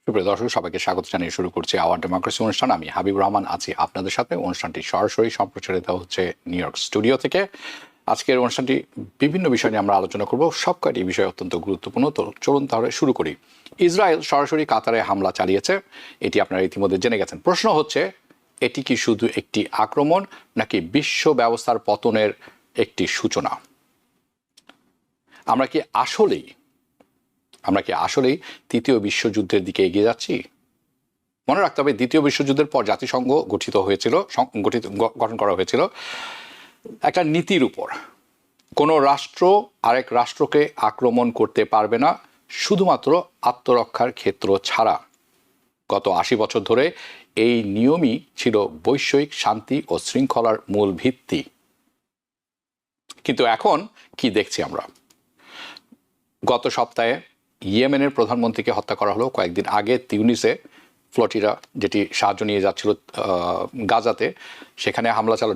সুপ্রিয় দর্শক, সবাইকে স্বাগত জানিয়ে শুরু করছি আওয়ার ডেমোক্রেসি অনুষ্ঠান। আমি হাবিবুর রহমান আছি আপনাদের সাথে। অনুষ্ঠানটি সরাসরি সম্প্রচারিত হচ্ছে নিউ ইয়র্ক স্টুডিও থেকে। আজকের অনুষ্ঠানটি বিভিন্ন বিষয় নিয়ে আমরা আলোচনা করব। সব কয়টি বিষয় অত্যন্ত গুরুত্বপূর্ণ। তো চলুন তাহলে শুরু করি। ইসরায়েল সরাসরি কাতারে হামলা চালিয়েছে, এটি আপনারা ইতিমধ্যে জেনে গেছেন। প্রশ্ন হচ্ছে, এটি কি শুধু একটি আক্রমণ নাকি বিশ্ব ব্যবস্থার পতনের একটি সূচনা? আমরা কি আসলেই তৃতীয় বিশ্বযুদ্ধের দিকে এগিয়ে যাচ্ছি? মনে রাখতে হবে, দ্বিতীয় বিশ্বযুদ্ধের পর জাতিসংঘ গঠন করা হয়েছিল একটা নীতির উপর। কোনো রাষ্ট্র আরেক রাষ্ট্রকে আক্রমণ করতে পারবে না শুধুমাত্র আত্মরক্ষার ক্ষেত্র ছাড়া। গত ৮০ বছর ধরে এই নিয়মই ছিল বৈশ্বিক শান্তি ও শৃঙ্খলার মূল ভিত্তি। কিন্তু এখন কি দেখছি আমরা? গত সপ্তাহে ইয়েমেনের প্রধানমন্ত্রীকে হত্যা করা হলো। কয়েকদিন আগে তিউনিসে ফ্লোটিরা, যেটি সাহায্য নিয়ে যাচ্ছিল গাজাতে, সেখানে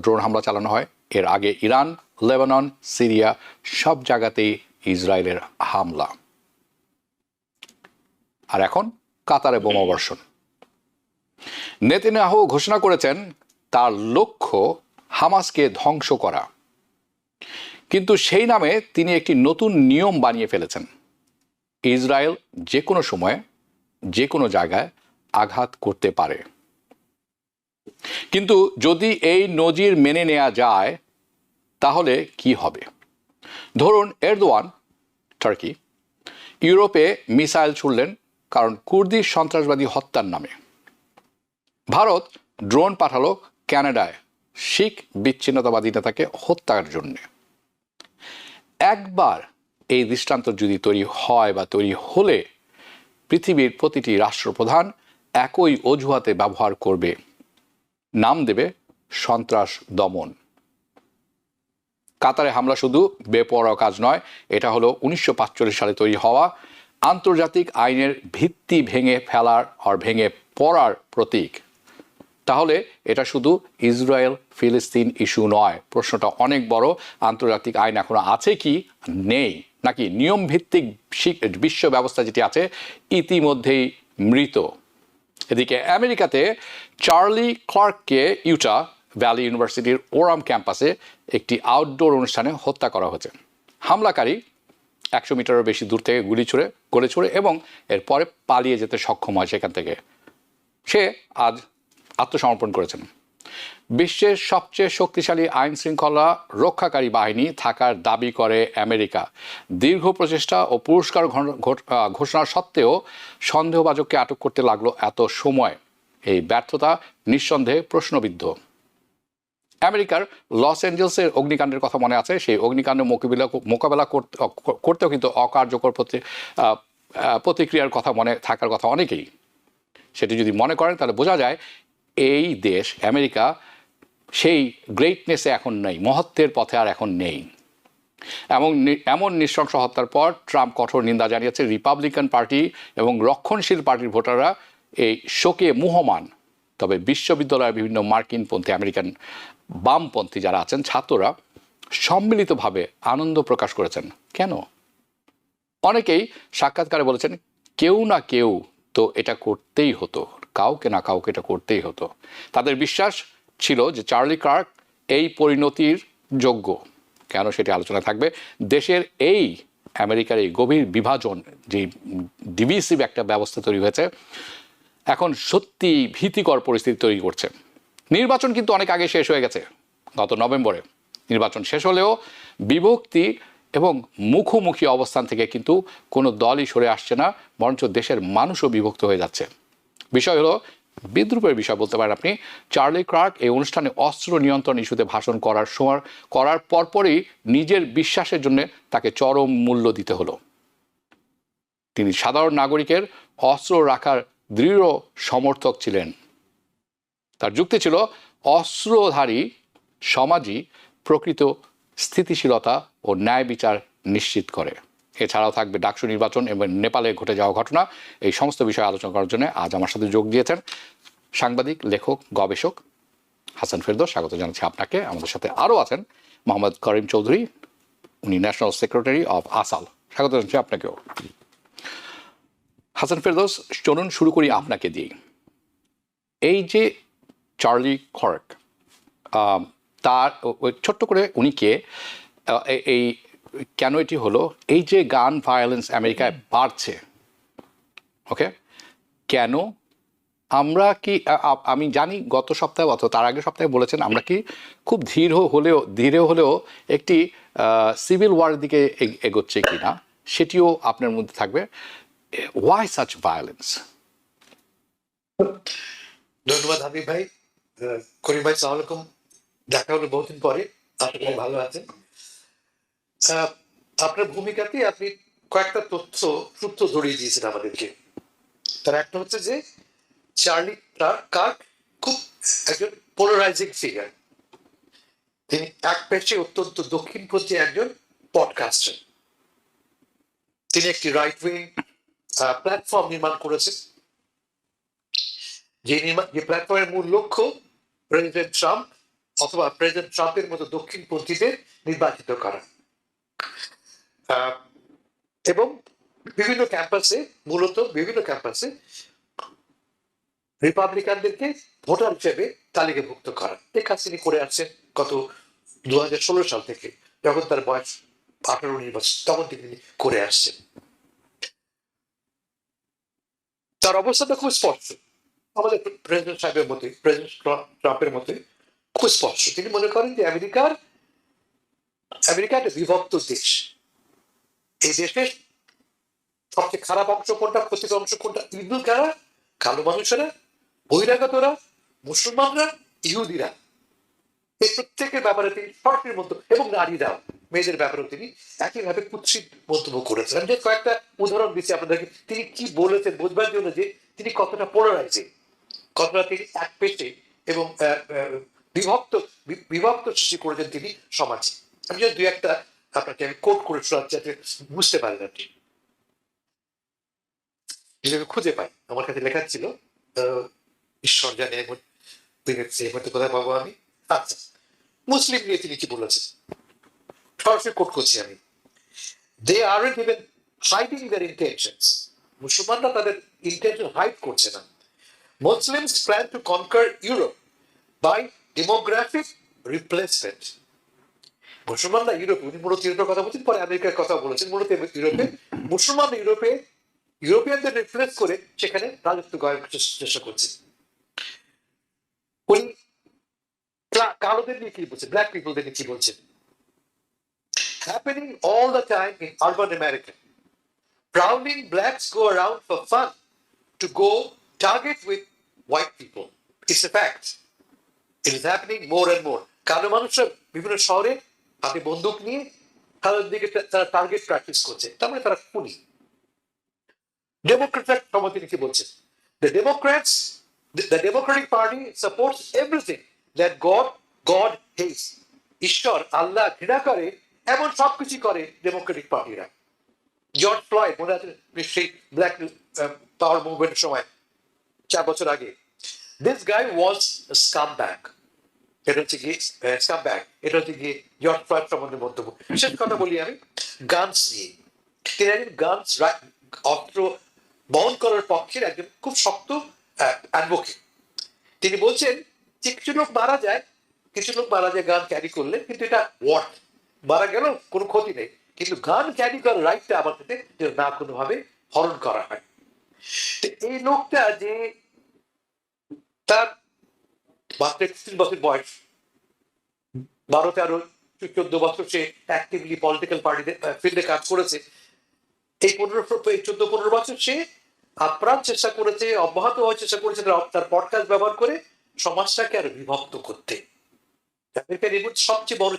ড্রোন হামলা চালানো হয়। এর আগে ইরান, লেবানন, সিরিয়া সব জায়গাতেই ইসরায়েলের হামলা। আর এখন কাতারে বোমাবর্ষণ। নেতানিয়াহু ঘোষণা করেছেন তার লক্ষ্য হামাসকে ধ্বংস করা, কিন্তু সেই নামে তিনি একটি নতুন নিয়ম বানিয়ে ফেলেছেন। ইসরায়েল যে কোনো সময় যে কোনো জায়গায় আঘাত করতে পারে। কিন্তু যদি এই নজির মেনে নেওয়া যায় তাহলে কি হবে? ধরুন এরদোয়ান, টার্কি, ইউরোপে মিসাইল ছুড়লেন কারণ কুর্দি সন্ত্রাসবাদী হত্যার নামে। ভারত ড্রোন পাঠালো কানাডায় শিখ বিচ্ছিন্নতাবাদী নেতাকে হত্যার জন্যে। একবার এই দৃষ্টান্ত যদি তৈরি হয় বা তৈরি হলে পৃথিবীর প্রতিটি রাষ্ট্রপ্রধান একই অজুহাতে ব্যবহার করবে, নাম দেবে সন্ত্রাস দমন। কাতারে হামলা শুধু বেপরোয়া কাজ নয়, এটা হলো 1945 সালে তৈরি হওয়া আন্তর্জাতিক আইনের ভিত্তি ভেঙে ফেলার আর ভেঙে পড়ার প্রতীক। তাহলে এটা শুধু ইসরায়েল ফিলিস্তিন ইস্যু নয়, প্রশ্নটা অনেক বড়। আন্তর্জাতিক আইন এখনো আছে কি নেই, নাকি নিয়ম ভিত্তিক বিশ্ব ব্যবস্থা যেটি আছে ইতিমধ্যেই মৃত? এদিকে আমেরিকাতে চার্লি ক্লার্ককে ইউটা ভ্যালি ইউনিভার্সিটির ওরাম ক্যাম্পাসে একটি আউটডোর অনুষ্ঠানে হত্যা করা হয়েছে। হামলাকারী 100 মিটারের বেশি দূর থেকে গলে ছুড়ে এবং এরপরে পালিয়ে যেতে সক্ষম হয় সেখান থেকে। সে আজ আত্মসমর্পণ করেছেন। বিশ্বের সবচেয়ে শক্তিশালী আইন শৃঙ্খলা রক্ষাকারী বাহিনী থাকার দাবি করে আমেরিকা। দীর্ঘ প্রচেষ্টা ও পুরস্কার ঘোষণা সত্ত্বেও সন্দেহভাজককে আটক করতে লাগলো এত সময়। এই ব্যর্থতা নিঃসন্দেহে প্রশ্নবিদ্ধ। আমেরিকার লস অ্যাঞ্জেলসের অগ্নিকাণ্ডের কথা মনে আছে। সেই অগ্নিকাণ্ড মোকাবেলা করতেও কিন্তু অকার্যকর প্রতিক্রিয়ার কথা মনে থাকার কথা অনেকেই। সেটি যদি মনে করেন তাহলে বোঝা যায় এই দেশ আমেরিকা সেই গ্রেটনেসে এখন নেই, মহত্বের পথে আর এখন নেই। এমন নৃশংস হত্যার পর ট্রাম্প কঠোর নিন্দা জানিয়েছে। রিপাবলিকান পার্টি এবং রক্ষণশীল পার্টির ভোটাররা এই শোকে মুহ্যমান। তবে বিশ্ববিদ্যালয়ের বিভিন্ন মার্কিনপন্থী, আমেরিকান বামপন্থী যারা আছেন, ছাত্ররা সম্মিলিতভাবে আনন্দ প্রকাশ করেছেন। কেন? অনেকেই সাক্ষাৎকারে বলেছেন, কেউ না কেউ তো এটা করতেই হতো, কাউকে না কাউকে এটা করতেই হতো। তাদের বিশ্বাস ছিল যে চার্লি ক্লার্ক এই পরিণতির যোগ্য। কেন, সেটি আলোচনা থাকবে। দেশের এই আমেরিকার এই গভীর বিভাজন, যে ডিভিসিভ একটা ব্যবস্থা তৈরি হয়েছে, এখন সত্যি ভীতিকর পরিস্থিতি তৈরি করছে। নির্বাচন কিন্তু অনেক আগে শেষ হয়ে গেছে। গত নভেম্বরে নির্বাচন শেষ হলেও বিভক্তি এবং মুখোমুখি অবস্থান থেকে কিন্তু কোনো দলই সরে আসছে না, বরঞ্চ দেশের মানুষও বিভক্ত হয়ে যাচ্ছে। বিষয় হলো বিদ্রুপের বিষয় বলতে পারেন আপনি। চার্লি ক্লার্ক এই অনুষ্ঠানে অস্ত্র নিয়ন্ত্রণ ইস্যুতে ভাষণ করার পরপরই নিজের বিশ্বাসের জন্য তাকে চরম মূল্য দিতে হলো। তিনি সাধারণ নাগরিকের অস্ত্র রাখার দৃঢ় সমর্থক ছিলেন। তার যুক্তি ছিল, অস্ত্রধারী সমাজই প্রকৃত স্থিতিশীলতা ও ন্যায় বিচার নিশ্চিত করে। এছাড়াও থাকবে ডাকসু নির্বাচন এবং নেপালে ঘটে যাওয়া ঘটনা। এই সমস্ত বিষয়ে আলোচনা করার জন্য আজ আমার সাথে যোগ দিয়েছেন সাংবাদিক, লেখক, গবেষক হাসান ফেরদৌস। স্বাগত জানাচ্ছি আপনাকে। আমাদের সাথে আরও আছেন মোহাম্মদ করিম চৌধুরী, উনি ন্যাশনাল সেক্রেটারি অফ আসাল। স্বাগত জানাচ্ছি আপনাকেও। হাসান ফেরদৌস, চলুন শুরু করি আপনাকে দিয়ে। এই যে চার্লি কর্ক, তার ছোট্ট করে উনি কে, এই কেন এটি হলো, এই যে গান ভায়োলেন্স আমেরিকায় বাড়ছে, ওকে, কেন? আমরা কি আমি জানি গত সপ্তাহে অথবা তার আগের সপ্তাহে বলেছেন আমরা কি খুব ধীরে হলেও একটি সিভিল ওয়ারের দিকে এগোচ্ছে কিনা, সেটিও আপনার মধ্যে থাকবে। Why such violence? ধন্যবাদ হাবিব ভাই। করিম ভাই, সালাম আলাইকুম। দেখা হলো বহুদিন পরে। আপনি খুব ভালো আছেন? আপনার ভূমিকাতে আপনি কয়েকটা সূত্র ধরিয়ে দিয়েছেন আমাদেরকে। তার একটা হচ্ছে যে চার্লি কার্ক খুব একজন পোলারাইজিং ফিগার। তিনি এক পেশে অত্যন্ত দক্ষিণপন্থী একজন পডকাস্টার। তিনি একটি রাইট উইং প্ল্যাটফর্ম নির্মাণ করেছেন, যে প্ল্যাটফর্মের মূল লক্ষ্য প্রেসিডেন্ট ট্রাম্প অথবা প্রেসিডেন্ট ট্রাম্পের মতো দক্ষিণপন্থীদের নির্বাচিত করা। এবং বিভিন্ন ক্যাম্পাসে রিপাবলিকানদেরকে ভোটার হিসেবে তালিকাভুক্ত করা। এই কাজ তিনি করে আসছেন গত 2016 সাল থেকে, যখন তার বয়স 18-19 বছর, তখন তিনি করে আসছেন। তার অবস্থাটা খুব স্পষ্ট, আমাদের প্রেসিডেন্ট সাহেবের মতে, প্রেসিডেন্ট ট্রাম্পের মতে খুব স্পষ্ট। তিনি মনে করেন যে আমেরিকা একটা বিভক্ত দেশ। এই দেশের সবচেয়ে খারাপ অংশ কোনটা, ক্ষতিকর অংশ কোনটা, ইহুদি কারা, কালো মানুষেরা, বহিরাগতরা, মুসলমানরা, ইহুদিরা, এই প্রত্যেকের ব্যাপারে তিনি সরাসরি মন্তব্য, এবং নারীরাও, মেয়েদের ব্যাপারেও তিনি একইভাবে কুৎসিত মন্তব্য করেছেন। আমি যে কয়েকটা উদাহরণ দিচ্ছি আপনাদেরকে, তিনি কি বলেছেন বোঝবার জন্য, যে তিনি কতটা পোলারাইজিং, কতটা তিনি এক পেটে এবং বিভক্ত সৃষ্টি করেছেন তিনি সমাজে। আমি যদি দুই একটা আপনাকে আমি কোট করে শোনাচ্ছি, যাতে বুঝতে পারেন আপনি। যেটা খুঁজে পাই, আমার কাছে লেখা ছিল, ঈশ্বর জানে এই মুহূর্তে কোথায় পাবো আমি। আচ্ছা, মুসলিম নিয়ে তিনি কি বলেছেন, সরাসরি কোট করছি আমি। They aren't even hiding their intentions. মুসলমানরা তাদের ইন্টেনশন হাইড করছে না। Muslims plan to conquer Europe by demographic replacement. মুসলমানরা উনি মূলত ইউরোপের কথা বলছেন, পরে আমেরিকার কথা বলেছেন, মূলত ইউরোপে ইউরোপিয়ানদের রিপ্লেস করে সেখানে রাজত্ব করার চেষ্টা করছে। উনি কালোদের নিয়ে কি বলছেন, ব্ল্যাক পিপলদের নিয়ে কি বলছেন? Happening all the time in urban America. Prowling blacks go around for fun to go target with white people. It's a fact. It is happening more and more. কালো মানুষরা বিভিন্ন শহরে হাতে বন্দুক নিয়ে তাদের দিকে তারা টার্গেট প্র্যাকটিস করছে, তার মানে তারা খুনি। ডেমোক্রেটরা সম্বন্ধে তিনি কি বলছেন? The Democratic Party supports everything that God hates. ঈশ্বর, আল্লাহ ঘৃণা করে এমন সবকিছু করে ডেমোক্রেটিক পার্টিরা। জর্জ ফ্লয়েড, মনে আছে সেই ব্ল্যাক পাওয়ার মুভমেন্টের সময় 4 বছর আগে, দিস গাই ওয়াজ স্কামব্যাগ। এটা হচ্ছে গিয়ে স্কামব্যাগ, এটা হচ্ছে গিয়ে জর্জ ফ্লয়েড সম্বন্ধে মন্তব্য। শেষ কথা বলি আমি গানস নিয়ে। তিনি একজন গানস অস্ত্র বহন করার পক্ষের একজন খুব শক্ত অ্যাডভোকেট। তিনি বলছেন যে কিছু লোক মারা যায় গান ক্যারি করলে, কিন্তু এটা ওয়াট, মারা গেল কোনো ক্ষতি নেই, কিন্তু গান ক্যারি করার রাইটটা আমার কাছে না কোনোভাবে হরণ করা হয়। এই লোকটা যে তার মাত্র 31 বছর বয়স, 12, 13, 14 বছর সে অ্যাক্টিভলি পলিটিক্যাল পার্টিতে ফিল্ডে কাজ করেছে। এই 14-15 বছর সে আপ্রাণ চেষ্টা করেছে, অব্যাহত হওয়ার চেষ্টা করেছে তার পডকাস্ট ব্যবহার করে সমাজটাকে আরো বিভক্ত করতে। আমেরিকার এই সবচেয়ে বড়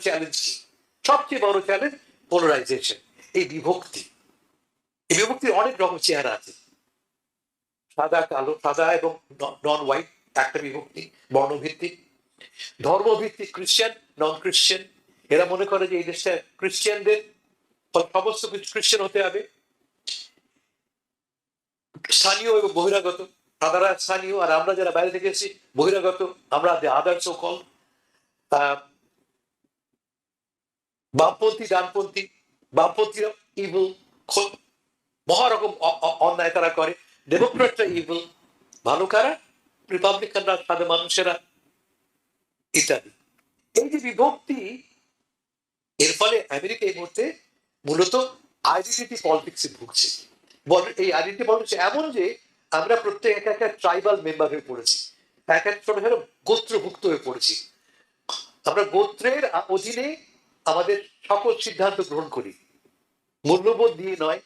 চ্যালেঞ্জ পোলারাইজেশন, এই বিভক্তির অনেক রকম চেহারা আছে। সাদা কালো, সাদা এবং নন হোয়াইট একটা বিভক্তি, বর্ণভিত্তিক, ধর্মভিত্তিক, ক্রিশ্চিয়ান, নন ক্রিশ্চিয়ান। এরা মনে করে যে এই দেশটা ক্রিশ্চিয়ানদের, সমস্ত কিছু ক্রিশ্চিয়ান হতে হবে। স্থানীয় এবং বহিরাগত, সাদারা স্থানীয়, আর আমরা যারা বাইরে থেকে এসেছি বহিরাগত, আমরা আদার সো কল। বামপন্থী, ডানপন্থীরা ইভিল, মহারকম অন্যায় তারা করে। ডেমোক্রেটরা ইভিল, ভালো কারা? রিপাবলিকানরা, সাধারণ মানুষেরা, ইত্যাদি। এই যে বিভক্তি, এর ফলে আমেরিকা এই মুহূর্তে মূলত আইডেন্টিটি পলিটিক্সে ভুগছে। এই আইডেন্টিটি পলিটিক্স এমন যে আমরা প্রত্যেক একা একা ট্রাইবাল মেম্বার হয়ে পড়েছি, এক এক ছোট ছোট গোত্রভুক্ত হয়ে পড়েছি। আমরা গোত্রের অধীনে আমাদের সকল সিদ্ধান্ত গ্রহণ করি, মূল্যবোধ দিয়ে নয়।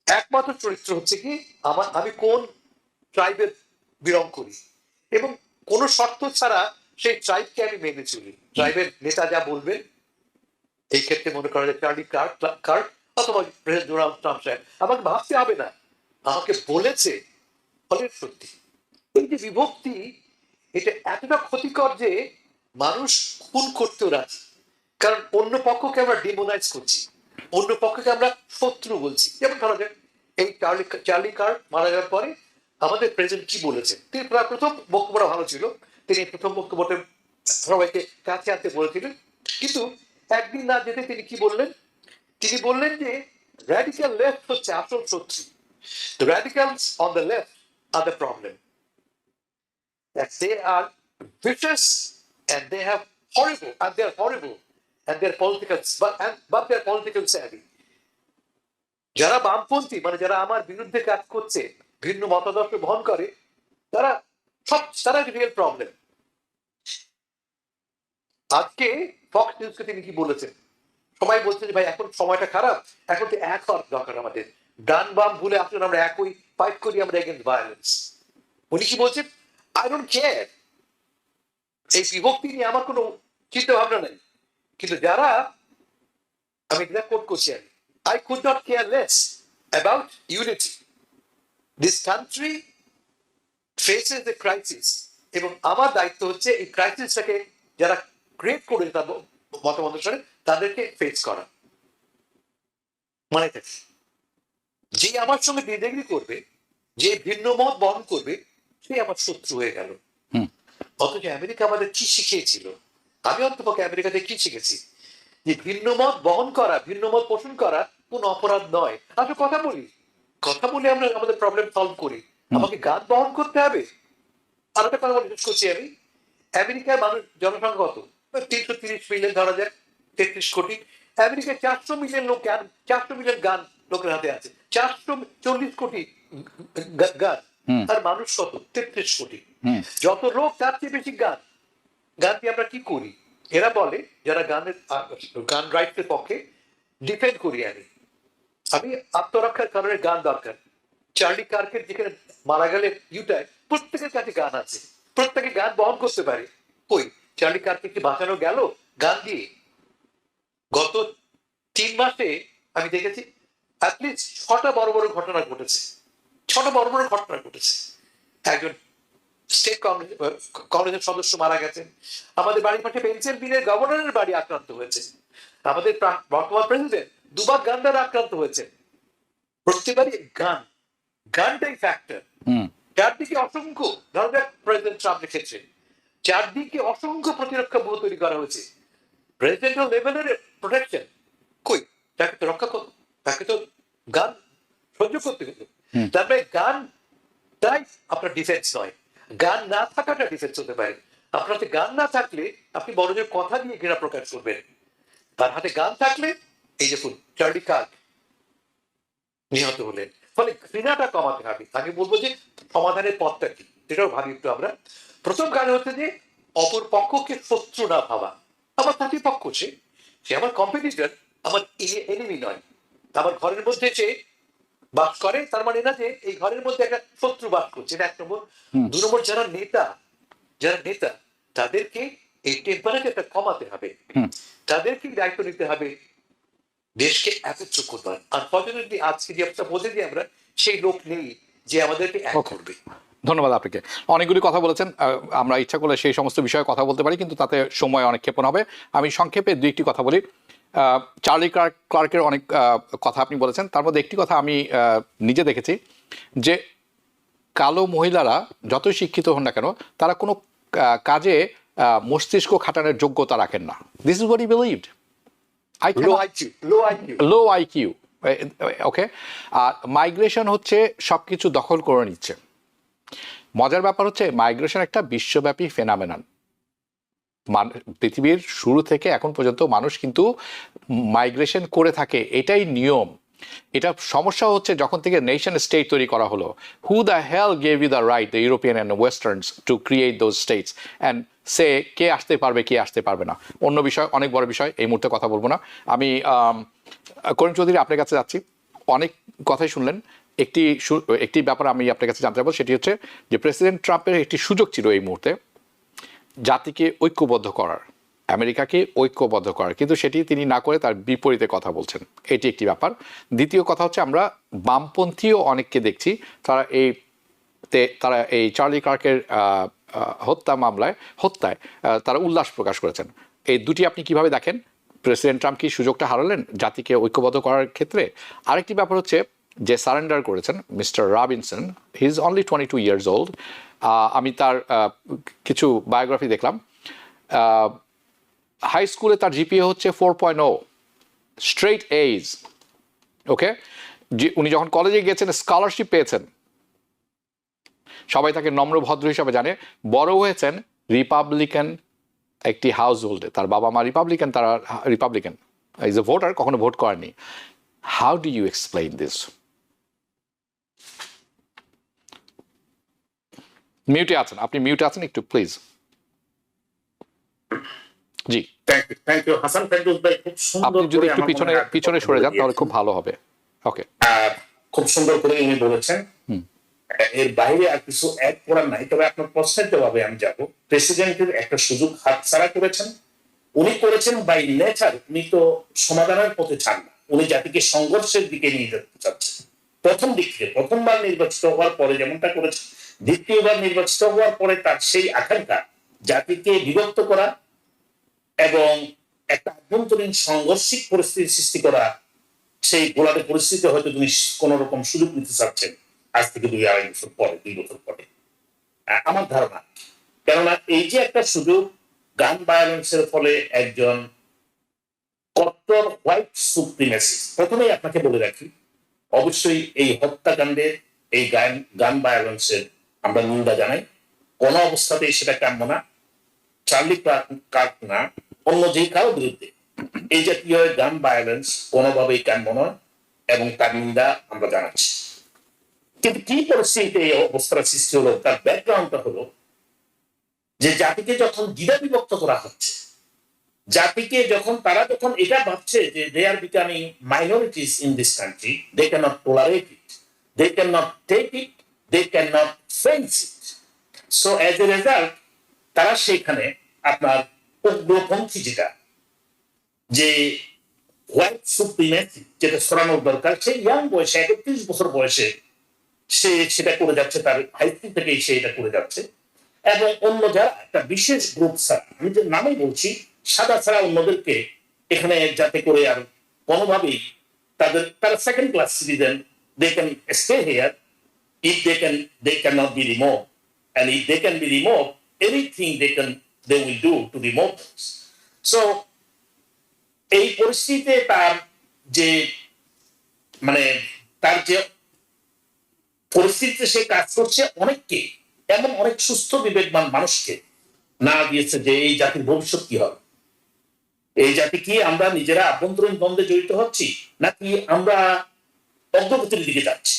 একমাত্র চরিত্র হচ্ছে কি আমি কোন ট্রাইবের বিলং করি, এবং কোনো শর্ত ছাড়া সেই ট্রাইবকে আমি মেনে চলি। ট্রাইবের নেতা যা বলবেন, এই ক্ষেত্রে মনে করা যায় চার্লি কার্ক অথবা প্রেসিডেন্ট ডোনাল্ড ট্রাম্প সাহেব, আমাকে ভাবতে হবে না, আমাকে বলেছে, ফলে সত্যি। এই যে বিভক্তি, এটা এতটা ক্ষতিকর যে মানুষ খুন করতেও রাজি, কারণ অন্য পক্ষকে আমরা ডিমোনাইজ করছি, অন্য পক্ষকে আমরা শত্রু বলছি। যেমন ধরা যাক এই চার্লি কার্ক মারা যাওয়ার পরে আমাদের প্রেসিডেন্ট কি বলেছেন, তিনি প্রথম বক্তব্যটা ভালো ছিল, তিনি প্রথম বক্তব্যটা সবাইকে কাছে আনতে বলেছিলেন, কিন্তু একদিন না যেতে তিনি কি বললেন, তিনি বললেন যে র্যাডিক্যাল লেফট হচ্ছে আসল শত্রু, the radicals on the left are the problem, that they are vicious and they have horrible and they are horrible and they are political but they are political savvy. যারা বামপন্থী, মানে যারা আমার বিরুদ্ধে কাজ করছে, ভিন্ন মতাদর্শ বহন করে, তারা রিয়েল প্রবলেম। আজকে ফক্স নিউজকে তিনি কি বলেছেন, সবাই বলছে যে ভাই এখন সময়টা খারাপ, এখন তো এক হওয়ার দরকার আমাদের, ডান বাম ভুলে আসলে আমরা একই ফাইট করি আমরা এগেইনস্ট ভায়োলেন্স। উনি কি বলছেন, আই ডোন্ট কেয়ার, এই বিভক্তি নিয়ে আমার কোনো চিন্তা ভাবনা নেই, কিন্তু যারা, আমি এটা কোট করছি, I could not care less about unity. This country faces the crisis, এবং আমার দায়িত্ব হচ্ছে এই ক্রাইসিসটাকে যারা ক্রিয়েট করে তার মতামত অনুসারে তাদেরকে ফেস করা। মানে যে আমার সঙ্গে ডিসএগ্রি করবে, যে ভিন্ন মত বহন করবে, সে আমার শত্রু হয়ে গেল। অথচ আমেরিকা আমাদের কি শিখিয়েছিল, আমি অন্তপক্ষে আমেরিকাতে কি শিখেছি, যে ভিন্ন মত বহন করা, ভিন্ন মত পোষণ করা কোন অপরাধ নয়। আমরা কথা বলে আমরা আমাদের প্রবলেম সলভ করি। আমাকে গান বহন করতে হবে? আর একটা কথা বলে করছি আমি, আমেরিকার মানুষ জনসংখ্যা কত, 330 মিলিয়ন ধরা যাক, 33 কোটি। আমেরিকায় 400 মিলিয়ন লোক, 400 মিলিয়ন গান লোকের হাতে আছে, 440 কোটি গান, আর মানুষ কত, 33 কোটি। যত লোক তার চেয়ে বেশি গান দিয়ে আমরা কি করি? এরা বলে যারা গান রাইটসের পক্ষে, ডিফেন্ড করি আমি আত্মরক্ষার কারণে গান দরকার। চার্লি কার্কের যেখানে মারা গেলে ইউটায় প্রত্যেকের কাছে গান আছে, প্রত্যেকে গান বহন করতে পারে। কই চার্লি কার্কে কি বাঁচানো গেল গান দিয়ে? গত 3 মাসে আমি দেখেছি অ্যাটলিস্ট 6টা বড় বড় ঘটনা ঘটেছে, 6টা বড় বড় ঘটনা ঘটেছে। একজন স্টেট কংগ্রেসের সদস্য মারা গেছেন, আমাদের বাড়ির পাশে পেনসিলভেনিয়ার গভর্নরের বাড়ি আক্রান্ত হয়েছে, আমাদের বর্তমান প্রেসিডেন্ট দুবার গান দ্বারা আক্রান্ত হয়েছে। প্রত্যেকবারই গানটাই ফ্যাক্টর। চারদিকে অসংখ্য, ধরো প্রেসিডেন্ট ট্রাম্পের ক্ষেত্রে চারদিকে অসংখ্য প্রতিরক্ষা ব্যুহ তৈরি করা হয়েছে, প্রেসিডেন্টাল লেভেলের প্রোটেকশন। কই তাকে তো রক্ষা করতো, তাকে তো গান সহ্য করতে হতো। তারপরে গানটাই আপনার ডিফেন্স নয়, গান না থাকাটা ডিফেন্স হতে পারে। আপনার হাতে গান না থাকলে আপনি বড়দের কথা দিয়ে ঘৃণা প্রকাশ করবেন, তার হাতে গান থাকলে, এই যে চার্লি কার্ক নিহত হলেন, ফলে ঘৃণাটা কমাতে হবে। আমি বলবো যে সমাধানের পথটা কি, সেটাও ভাবি একটু আমরা। প্রথম কাজ হচ্ছে যে অপর পক্ষকে শত্রু না ভাবা। আমার প্রতিপক্ষ, সে আমার কম্পিটিটর, আমার এনিমি নয়। আমার ঘরের মধ্যে সে বাস করে, তার মানে না যে এই ঘরের মধ্যে একটা শত্রু বাস করছে, এটা 1 নম্বর। 2 নম্বর, যারা নেতা তাদেরকে এই টেম্পারেচারটা কমাতে হবে, তাদেরকে দায়িত্ব নিতে হবে দেশকে একত্র করবার। আনফর্চুনেটলি আজকে যে একটা বোঝে যে আমরা সেই লোক নেই যে আমাদেরকে এক করবে। ধন্যবাদ আপনাকে। অনেকগুলি কথা বলেছেন, আমরা ইচ্ছা করলে সেই সমস্ত বিষয়ে কথা বলতে পারি, কিন্তু তাতে সময় অনেক ক্ষেপণ হবে। আমি সংক্ষেপে 2-1টি কথা বলি। চার্লি ক্লার্কের অনেক কথা আপনি বলেছেন, তার মধ্যে একটি কথা আমি নিজে দেখেছি, যে কালো মহিলারা যতই শিক্ষিত হন না কেন, তারা কোনো কাজে মস্তিষ্ক খাটানোর যোগ্যতা রাখেন না। This is what he believed. Low IQ. Low IQ. Okay, আর মাইগ্রেশন হচ্ছে সব কিছু দখল করে নিচ্ছে। মজার ব্যাপার হচ্ছে মাইগ্রেশন একটা বিশ্বব্যাপী ফেনামেনন। পৃথিবীর শুরু থেকে এখন পর্যন্ত মানুষ কিন্তু মাইগ্রেশন করে থাকে, এটাই নিয়ম। এটা সমস্যা হচ্ছে যখন থেকে নেশন স্টেট তৈরি করা হলো, who the hell gave you the right, the European and westerns, to create those states and সে কে আসতে পারবে কে আসতে পারবে না, অন্য বিষয়, অনেক বড় বিষয়, এই মুহূর্তে কথা বলবো না। আমি করিম চৌধুরী আপনার কাছে যাচ্ছি, অনেক কথাই শুনলেন। একটি ব্যাপার আমি আপনার কাছে জানতে চাইবো, সেটি হচ্ছে যে প্রেসিডেন্ট ট্রাম্পের একটি সুযোগ ছিল এই মুহূর্তে জাতিকে ঐক্যবদ্ধ করার, আমেরিকাকে ঐক্যবদ্ধ করার, কিন্তু সেটি তিনি না করে তার বিপরীতে কথা বলছেন, এটি একটি ব্যাপার। দ্বিতীয় কথা হচ্ছে আমরা বামপন্থীও অনেককে দেখছি তারা এই চার্লি কার্কের হত্যায় তারা উল্লাস প্রকাশ করেছেন। এই দুটি আপনি কিভাবে দেখেন? প্রেসিডেন্ট ট্রাম্প কি সুযোগটা হারালেন জাতিকে ঐক্যবদ্ধ করার ক্ষেত্রে? আরেকটি ব্যাপার হচ্ছে যে সারেন্ডার করেছেন mister Robinson, he is only 22 years old. আমি তার কিছু বায়োগ্রাফি দেখলাম। হাই স্কুলে তার জিপিএ হচ্ছে 4.0, স্ট্রেট এইজ। ওকে, উনি যখন কলেজে গিয়েছেন স্কলারশিপ পেয়েছেন, সবাই তাকে নম্র ভদ্র হিসাবে জানে। বড় হয়েছেন রিপাবলিকান একটি হাউস হোল্ডে, তার বাবা মা রিপাবলিকান, তারা রিপাবলিকান, ইজ এ ভোটার, কখনো ভোট করেননি। How do you explain this? মিউটে আছেন আপনি, মিউটে আছেন একটু প্লিজ। জি, থ্যাংক ইউ হাসান ফেরদৌস ভাই, খুব সুন্দর আপনি যদি করে একটু আমার মনে হয় পিছনে সরে যান তাহলে খুব ভালো হবে। ওকে, খুব সুন্দর করে উনি বলেছেন। এর বাইরে আর কিছু অ্যাড করার নাই, তবে আপনার প্রশ্নের জবাবে আমি যাব। প্রেসিডেন্টের একটা সুযোগ হাতছাড়া করেছেন, উনি করেছেন বাই নেচার। উনি তো সমাধানের পথে চান না, উনি জাতিকে সংঘর্ষের দিকে নিয়ে যেতে চাচ্ছেন। প্রথম দিক থেকে, প্রথমবার নির্বাচিত হওয়ার পরে যেমনটা করেছেন, দ্বিতীয়বার নির্বাচিত হওয়ার পরে তার সেই আকাঙ্ক্ষা জাতিকে বিভক্ত করা এবং একটা আভ্যন্তরীণ সংঘর্ষিক পরিস্থিতি সৃষ্টি করা, সেই গোলাটে পরিস্থিতি হয়তো তিনি কোন রকম সুযোগ নিতে চাচ্ছেন আজ থেকে 2-2.5 বছর পরে, 2 বছর পরে, আমার ধারণা। কেননা এই যে একটা সুযোগ, গান ভায়োলেন্সের ফলে একজন কট্টর হোয়াইট সুপ্রিমেসিস্ট, প্রথমেই আপনাকে বলে রাখি, অবশ্যই এই হত্যাকাণ্ডে, এই গান ভায়োলেন্সের আমরা নিন্দা জানাই। কোন অবস্থাতেই সেটা কাম্য না, চার্লি কার্ক না, অন্য যে কারো বিরুদ্ধে এই জাতীয় গান ভায়োলেন্স কোনোভাবেই কাম্য নয় এবং তার নিন্দা আমরা জানাচ্ছি। কিন্তু কি পরিস্থিতিতে এই অবস্থার সৃষ্টি হলো, তার ব্যাকগ্রাউন্ডটা হলো যে জাতিকে যখন দ্বিধা বিভক্ত করা হচ্ছে, জাতিকে তারা যখন এটা ভাবছে যে they are becoming minorities in this country, they can not tolerate it, they can not take it, they can not fence it. So as a result তারা সেখানে আপনার উগ্রপন্থী যে হোয়াইট সুপ্রিমেসি যেটা সরানোর দরকার, সেই ইয়াং বয়সে 31 বছর বয়সে সে সেটা করে যাচ্ছে, তার হাই স্কুল থেকেই সে এটা করে যাচ্ছে। এবং অন্য যারা একটা বিশেষ গ্রুপ ছাড়া, আমি যে নামই বলছি, সাদা ছাড়া অন্যদেরকে এখানে যাতে করে আর কোনোভাবেই তারা second class citizen, they can stay here if they cannot be removed, and if they can be removed, anything they will do to remove them. So এই পরিস্থিতিতে তার যে পরিস্থিতিতে সে কাজ করছে, অনেককে, এমন অনেক সুস্থ বিবেকবান মানুষকে না দিয়েছে যে এই জাতির ভবিষ্যৎ কি হবে, এই জাতি কি আমরা নিজেরা আভ্যন্তরীণ দ্বন্দ্বে জড়িত হচ্ছি নাকি আমরা অগ্রগতির দিকে যাচ্ছি।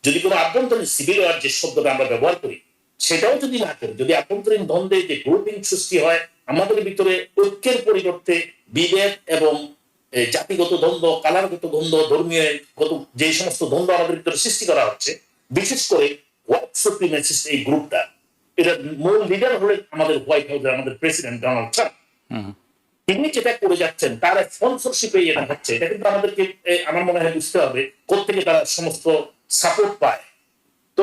যদি কোনো আভ্যন্তরীণ সিভিল ওয়ার যে শব্দটা আমরা ব্যবহার করি সেটাও যদি না করি, যদি আভ্যন্তরীণ দ্বন্দ্বে যে গ্রুপিং সৃষ্টি হয়, আমাদের ভিতরে ঐক্যের পরিবর্তে বিভেদ এবং জাতিগত দ্বন্দ্ব, কালারগত দ্বন্দ্ব, ধর্মীয় যে সমস্ত দ্বন্দ্ব আমাদের ভিতরে সৃষ্টি করা হচ্ছে, বিশেষ করে হোয়াইট সুপ্রিমেসিস্ট এই গ্রুপটা, এটা মূল লিডার হলে আমাদের হোয়াইট হাউসের আমাদের প্রেসিডেন্ট ডোনাল্ড ট্রাম্প। তিনি যেটা করে যাচ্ছেন তার স্পন্সরশিপে এটা হচ্ছে, এটা কিন্তু আমাদেরকে আমার মনে হয় বুঝতে হবে কোত্থেকে তারা সমস্ত সাপোর্ট পায়। তো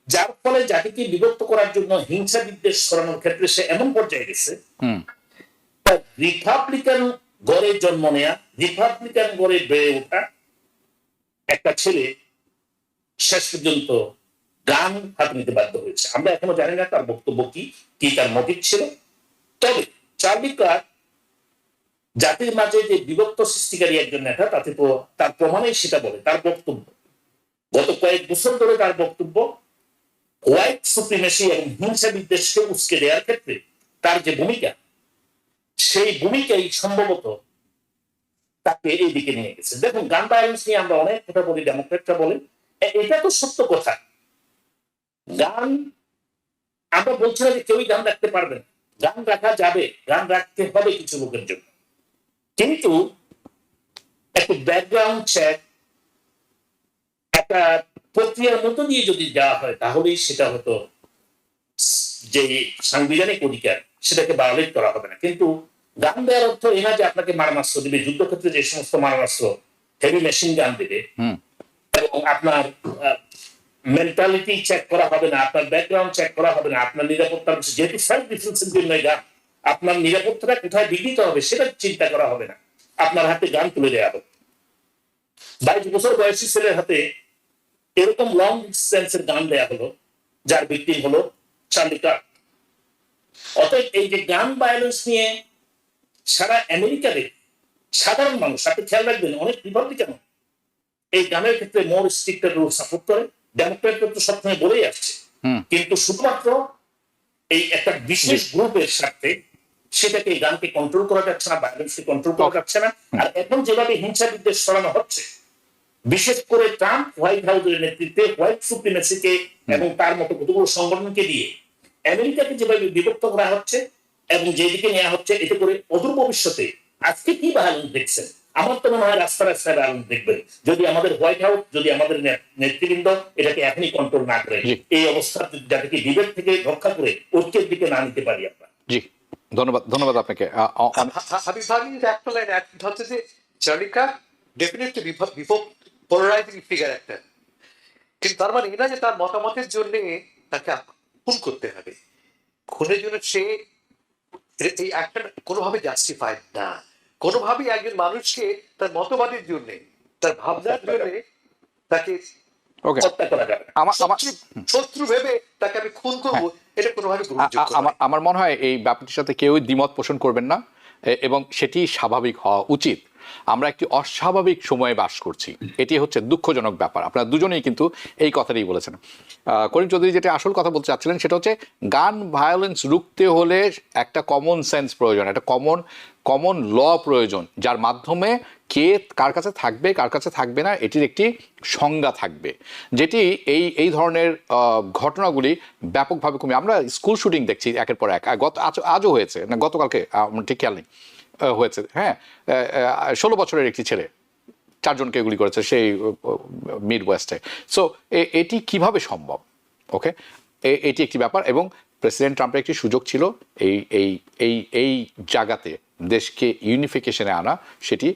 যার ফলে জাতিকে বিভক্ত করার জন্য হিংসা বিদ্বেষ ছড়ানোর ক্ষেত্রে সে এমন পর্যায়ে গেছে, রিপাবলিকান গড়ে জন্ম নেয়া, রিপাবলিকান গড়ে বেড়ে ওঠা একটা ছেলে শেষ পর্যন্ত গান হাতে নিতে বাধ্য হয়েছে। আমরা এখনো জানি না তার বক্তব্য কি তার মোটিভ ছিল। তবে চার্লি কার্ক জাতির মাঝে যে বিভক্ত সৃষ্টিকারী একজন নেতা, তাতে তো তার প্রমাণেই সেটা বলে, তার বক্তব্য গত কয়েক বছর ধরে তার বক্তব্য হোয়াইট সুপ্রিমেসি এবং হিংসা বিদ্বেষকে উস্কে দেওয়ার ক্ষেত্রে তার যে ভূমিকা, সেই ভূমিকাই সম্ভবত তাকে এই দিকে নিয়ে গেছে। দেখুন, গান ভায়োলেন্স নিয়ে আমরা অনেক কথা বলি, ডেমোক্রেটরা বলে, এটা তো সত্য কথা। গান, আমরা বলছি না যে কেউই গান রাখতে পারবে না, গান রাখা যাবে, গান রাখতে হবে কিছু লোকের জন্য, কিন্তু একটু ব্যাকগ্রাউন্ড চেক, একটা প্রক্রিয়ার মতো দিয়ে যদি দেওয়া হয়, তাহলেই সেটা হতো যে সাংবিধানিক অধিকার, সেটাকে ভায়োলেট করা হবে না। কিন্তু গান দেওয়ার অর্থ এই না যে আপনাকে মারণাস্ত্র দিবে, যুদ্ধক্ষেত্রে যে সমস্ত মারণাস্ত্র হেভি মেশিন গান দেবে, এবং আপনার মেন্টালিটি চেক করা হবে না, আপনার ব্যাকগ্রাউন্ড চেক করা হবে না, আপনার নিরাপত্তা, যেহেতু সেলফ ডিফেন্সের জন্য গান, আপনার নিরাপত্তাটা কোথায় বিঘ্নিত হবে সেটা চিন্তা করা হবে না, আপনার হাতে গান তুলে দেওয়া হবে। 22 বছর বয়সী ছেলের হাতে এরকম লং ডিস্টেন্সের গান দেয়া হলো, যার ভিকটিম হলো চার্লি কার্ক। অতএব এই যে গান ভায়োলেন্স নিয়ে সারা আমেরিকাতে সাধারণ মানুষ, আপনি খেয়াল রাখবেন, অনেক রিপাবলিকান এই গানের ক্ষেত্রে মোর স্ট্রিক্টের রুল সাপোর্ট করে, ডেমোক্রেট তো সবসময় বলেই আসছে, কিন্তু শুধুমাত্র এই একটা বিশেষ গ্রুপের সাথে সেটাকে, এই গানকে কন্ট্রোল করা যাচ্ছে না, ভায়োলেন্সকে কন্ট্রোল করা যাচ্ছে না। আর এখন যেভাবে হিংসা বিদ্বেষ ছড়ানো হচ্ছে, বিশেষ করে ট্রাম্প হোয়াইট হাউসের নেতৃত্বে হোয়াইট সুপ্রিমেসিকে এবং তার মতো কতগুলো সংগঠনকে দিয়ে আমেরিকাকে যেভাবে বিভক্ত করা হচ্ছে এবং যেদিকে নেওয়া হচ্ছে, এতে করে অদূর ভবিষ্যতে আজকে কি ভায়োলেন্স দেখছেন, আমার তো মনে হয় রাস্তা রাস্তায় ভায়োলেন্স দেখবেন, যদি আমাদের হোয়াইট হাউস, যদি আমাদের নেতৃবৃন্দ এটাকে এখনই কন্ট্রোল না করে, এই অবস্থা যাদেরকে বিভেদ থেকে রক্ষা করে ঐক্যের দিকে না নিতে পারি আমরা। জি, ধন্যবাদ আপনাকে। হাবিব ভাই একটা লাইন হচ্ছে যে Charlie Kirk definitely polarising figure একটা, কিন্তু তার মানে এটা যে তার মতামতের জন্য তাকে খুন করতে হবে, খুনের জন্য সে এই একটা কোনোভাবে জাস্টিফাইড না, কোনোভাবেই একজন মানুষকে তার মতবাদের জন্য, তার ভাবনার জন্য তাকে হত্যা করা যাবে না। শত্রু ভেবে তাকে আমি খুন করবো, এটা কোনোভাবে গ্রহণযোগ্য নয়। আমার মনে হয় এই ব্যাপারটির সাথে কেউই দ্বিমত পোষণ করবেন না, এবং সেটি স্বাভাবিক হওয়া উচিত। আমরা একটি অস্বাভাবিক সময়ে বাস করছি, এটি হচ্ছে দুঃখজনক ব্যাপার। আপনারা দুজনেই কিন্তু এই কথাটাই বলেছেন। করিম চৌধুরী যেটা আসল কথা বলতে চাচ্ছিলেন সেটা হচ্ছে গান ভায়োলেন্স রুখতে হলে একটা কমন সেন্স প্রয়োজন, একটা কমন ল প্রয়োজন, যার মাধ্যমে কে কার কাছে থাকবে কার কাছে থাকবে না এটির একটি সংজ্ঞা থাকবে, যেটি এই ধরনের ঘটনাগুলি ব্যাপকভাবে কমে। আমরা স্কুল শুটিং দেখছি একের পর এক, আজও হয়েছে না, গতকালকে আমার ঠিক খেয়াল নেই, হয়েছে, হ্যাঁ, 16 বছরের একটি ছেলে 4 জনকে গুলি করেছে সেই মিড ওয়েস্টে। সো এটি কিভাবে সম্ভব? ওকে, এটি একটি ব্যাপার, এবং প্রেসিডেন্ট ট্রাম্পের একটি সুযোগ ছিল এই জায়গাতে দেশকে ইউনিফিকেশনে আনা, সেটি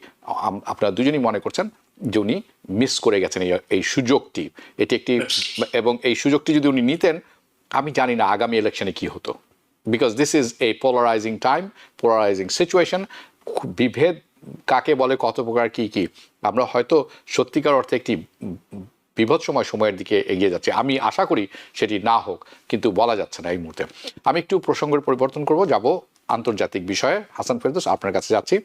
আপনারা দুজনই মনে করছেন যে উনি মিস করে গেছেন এই সুযোগটি। এটি একটি, এবং এই সুযোগটি যদি উনি নিতেন, আমি জানি না আগামী ইলেকশনে কি হতো, because this is a polarizing time, polarizing situation. বিভেদ কাকে বলে, কত প্রকার, কি আমরা হয়তো সত্যিকার অর্থে একটি বিভৎসময় সময়ের দিকে এগিয়ে যাচ্ছে। আমি আশা করি সেটি না হোক, কিন্তু বলা যাচ্ছে না এই মুহূর্তে। আমি একটু প্রসঙ্গের পরিবর্তন করব, যাব আন্তর্জাতিক বিষয়ে। হাসান ফেরদৌস, আপনার কাছে যাচ্ছি।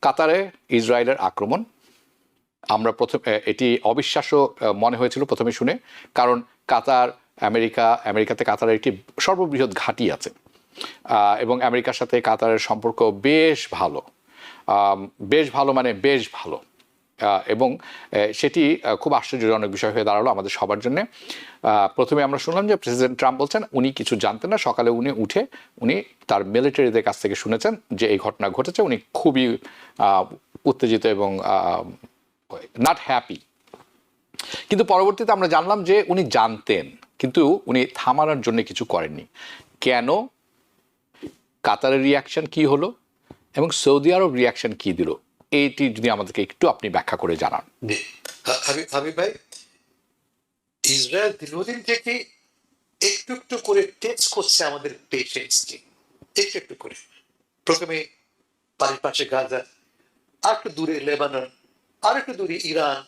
কাতারে ইসরায়েলের আক্রমণ, আমরা এটি অবিশ্বাস্য মনে হয়েছিল প্রথমে শুনে, কারণ আমেরিকাতে কাতারের একটি সর্ববৃহৎ ঘাঁটি আছে, এবং আমেরিকার সাথে কাতারের সম্পর্ক বেশ ভালো, মানে বেশ ভালো, এবং সেটি খুব আশ্চর্যজনক বিষয় হয়ে দাঁড়ালো আমাদের সবার জন্য। প্রথমে আমরা শুনলাম যে প্রেসিডেন্ট ট্রাম্প বলছেন উনি কিছু জানতেন না, সকালে উনি তার মিলিটারিদের কাছ থেকে শুনেছেন যে এই ঘটনা ঘটেছে। উনি খুবই উত্তেজিত এবং নট হ্যাপি, কিন্তু পরবর্তীতে আমরা জানলাম যে উনি জানতেন, কিন্তু উনি থামানোর জন্য কিছু করেননি। কেন? কাতারের রিয়াকশন কি হলো এবং সৌদি আরব রিয়াকশন কি দিল, এইটি যদি আমাদেরকে একটু আপনি ব্যাখ্যা করে জানান। হাবিব ভাই, ইসরায়েল দীর্ঘদিন থেকে একটু একটু করে টেস্ট করছে আমাদের পেশেন্সকে, একটু করে। প্রথমে পাশে গাজা, আর একটু দূরে লেবানন, আর একটু দূরে ইরান,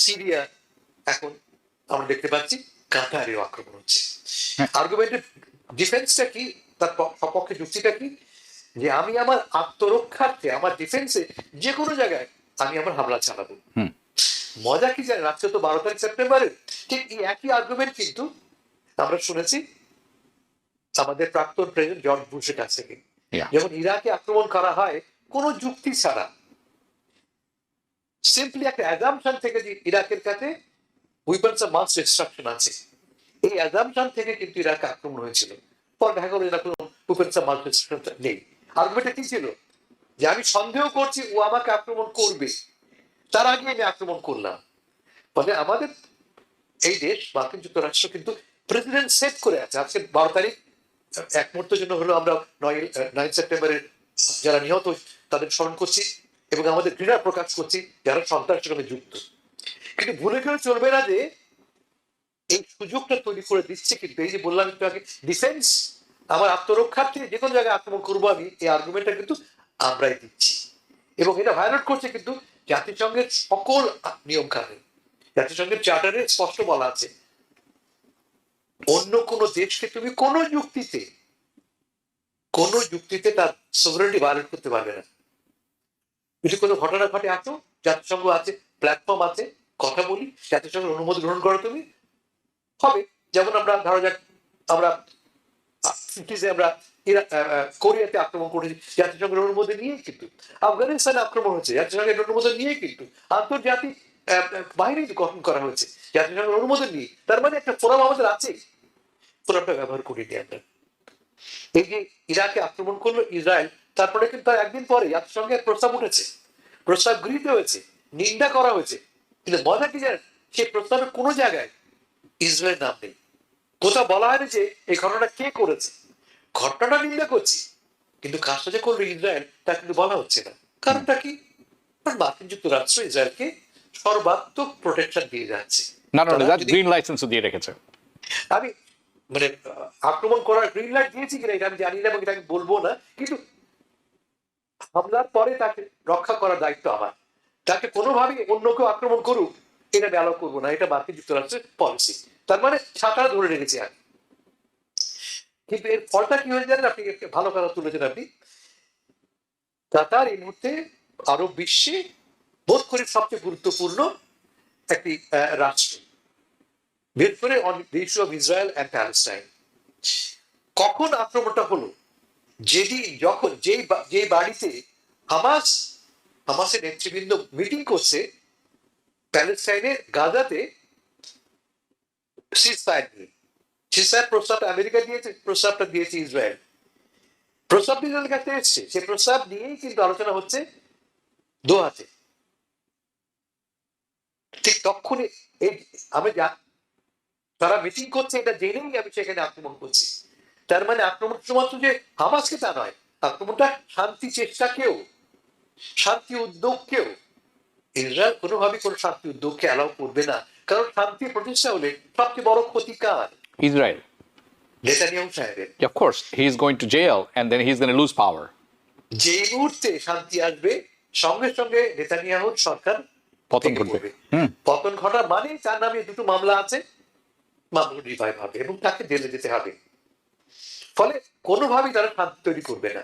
সিরিয়া, এখন আমরা দেখতে পাচ্ছি কাতারেও আক্রমণ হচ্ছে। আর্গুমেন্টের ডিফেন্সটা কি, তার সপক্ষে যুক্তিটা কি? যে আমি আমার আত্মরক্ষার্থে, আমার ডিফেন্সে যে কোনো জায়গায় আমি আমার হামলা চালাবো। হুম। মজা কি জানেন, আজকে তো 12 তারিখ সেপ্টেম্বরে ঠিক এই একই আর্গুমেন্ট কিন্তু আমরা শুনেছি আমাদের প্রাক্তন প্রেসিডেন্ট জর্জ বুশের কাছ থেকে। Yeah. যখন ইরাকে আক্রমণ করা হয় কোনো যুক্তি ছাড়া, সিম্পলি একটা অ্যাজাম্পশন থেকে যে ইরাকের কাছে উইপন্স অফ মাস ডিস্ট্রাকশন আছে, এই অ্যাজাম্পশন থেকে কিন্তু ইরাকে আক্রমণ হয়েছিল। পর দেখা গেল ইরাক কোনো উইপন্স অফ মাস ডিস্ট্রাকশন নেই। আর্গুমেন্টটা কি ছিল? যে আমি সন্দেহ করছি ও আমাকে আক্রমণ করবে, তার আগে আমি আক্রমণ করলাম। ফলে আমাদের এই দেশ মার্কিন যুক্তরাষ্ট্র কিন্তু প্রেসিডেন্ট সেট করে আছে। আজকে 12 তারিখ এক মুহূর্তের জন্য হলো আমরা 9 সেপ্টেম্বরের যারা নিহত তাদের স্মরণ করছি এবং আমাদের ঘৃণা প্রকাশ করছি যারা সন্ত্রাসের সঙ্গে যুক্ত। কিন্তু ভুলে গেলে চলবে না যে এই সুযোগটা তৈরি করে দিচ্ছে কিন্তু এই যে বললাম একটু আগে, ডিফেন্স, আমার আত্মরক্ষার্থে যে কোনো জায়গায় আক্রমণ করবো আমি, এই আর্গুমেন্টটা কিন্তু আমরাই দিচ্ছি এবং এটা ভায়োলেট করছে কিন্তু জাতিসংঘের সকল নিয়ম কানুন। জাতিসংঘের চার্টারে স্পষ্ট বলা আছে অন্য কোনো দেশকে তুমি কোনো যুক্তিতে তার সভরেনিটি ভায়োলেট করতে পারবে না। যদি কোনো ঘটনা ঘটে আসো, জাতিসংঘ আছে, প্ল্যাটফর্ম আছে, কথা বলি, জাতিসংঘের অনুমতি গ্রহণ করো তুমি, হবে। যেমন আমরা ধরো যাক আমরা আমরা কোরিয়াতে আক্রমণ করেছি জাতিসংঘের অনুমোদন নিয়ে, কিন্তু আফগানিস্তানে আক্রমণ হয়েছে জাতিসংঘের অনুমোদন নিয়ে, কিন্তু আন্তর্জাতিক বাহিনী গঠন করা হয়েছে জাতিসংঘের অনুমোদন নিয়ে। তার মানে একটা ফোরাম আমাদের আছে, ফোরামটা ব্যবহার করিনি আমরা। এই যে ইরাকে আক্রমণ করলো ইসরায়েল, তারপরে কিন্তু তার একদিন পরে জাতিসংঘের প্রস্তাব উঠেছে, প্রস্তাব গৃহীত হয়েছে, নিন্দা করা হয়েছে, কিন্তু মজা কি জানেন, সেই প্রস্তাবের কোনো জায়গায় ইসরায়েলের নাম নেই। কোথাও বলা হয়নি যে এই ঘটনাটা কে করেছে। ঘটনাটা নিন্দা করছি কিন্তু কাজটা যে করলো ইসরায়েল তা কিন্তু বলা হচ্ছে না। কারণটা কি? মার্কিন যুক্তরাষ্ট্র ইসরায়েলকে সর্বাত্মক প্রোটেকশন দিয়ে যাচ্ছে। না গ্রিন লাইসেন্সও দিয়ে রেখেছে। আমি মানে আক্রমণ করার গ্রিন লাইট দিয়েছি কিনা এটা আমি জানি না এবং এটা আমি বলবো না, কিন্তু হামলার পরে তাকে রক্ষা করার দায়িত্ব আমার। তাকে কোনোভাবেই অন্য কেউ আক্রমণ করুক এটা আমি অ্যালাউ করবো না, এটা মার্কিন যুক্তরাষ্ট্রের পলিসি। তার মানে ছাতাটা ধরে রেখেছি আমি। কিন্তু এর ফলটা কি হয়ে যাবে, আপনি ভালো কথা তুলেছেন আপনি। কাতার এই মুহূর্তে আরব বিশ্বে বোধ করি সবচেয়ে গুরুত্বপূর্ণ একটি রাষ্ট্র, বিশেষ করে on the issue of Israel and Palestine. কখন আক্রমণটা হলো? যেদিন যখন যেই বাড়িতে হামাসের নেতৃবৃন্দ মিটিং করছে প্যালেস্টাইনের গাজাতে সিজফায়ার নিয়ে। সিজফায়ার প্রস্তাবটা আমেরিকা দিয়েছে, প্রস্তাবটা দিয়েছে ইসরায়েল। প্রস্তাব ইসরায়েলের কাছে এসছে, সেই প্রস্তাব নিয়েই কিন্তু আলোচনা হচ্ছে দোহাতে। ঠিক তখনই এই আমি তারা মিটিং করছে এটা জেনেই আমি সেখানে আক্রমণ করছি। তার মানে আক্রমণ শুধুমাত্র যে হামাসকে তা নয়, আক্রমণটা শান্তি চেষ্টাকেও, শান্তি উদ্যোগকেও। ইসরায়েল কোনোভাবে কোনো শান্তি উদ্যোগকে অ্যালাউ করবে না, কারণ শান্তি প্রতিষ্ঠা হলে সবচেয়ে বড় ক্ষতি কার? ইসরায়েল। নেতানিয়াহু সাহেবের। Of course, he is going to jail and then he's going to lose power. যে মুহূর্তে শান্তি আসবে সঙ্গে সঙ্গে নেতানিয়াহুর সরকার পতন ভেঙে ঘটবে। পড়বে। পতন ঘটা মানে তার নামে দুটো মামলা আছে, মামলা রিভাইভ হবে এবং তাকে জেলে যেতে হবে। ফলে কোনোভাবেই তারা শান্তি তৈরি করবে না,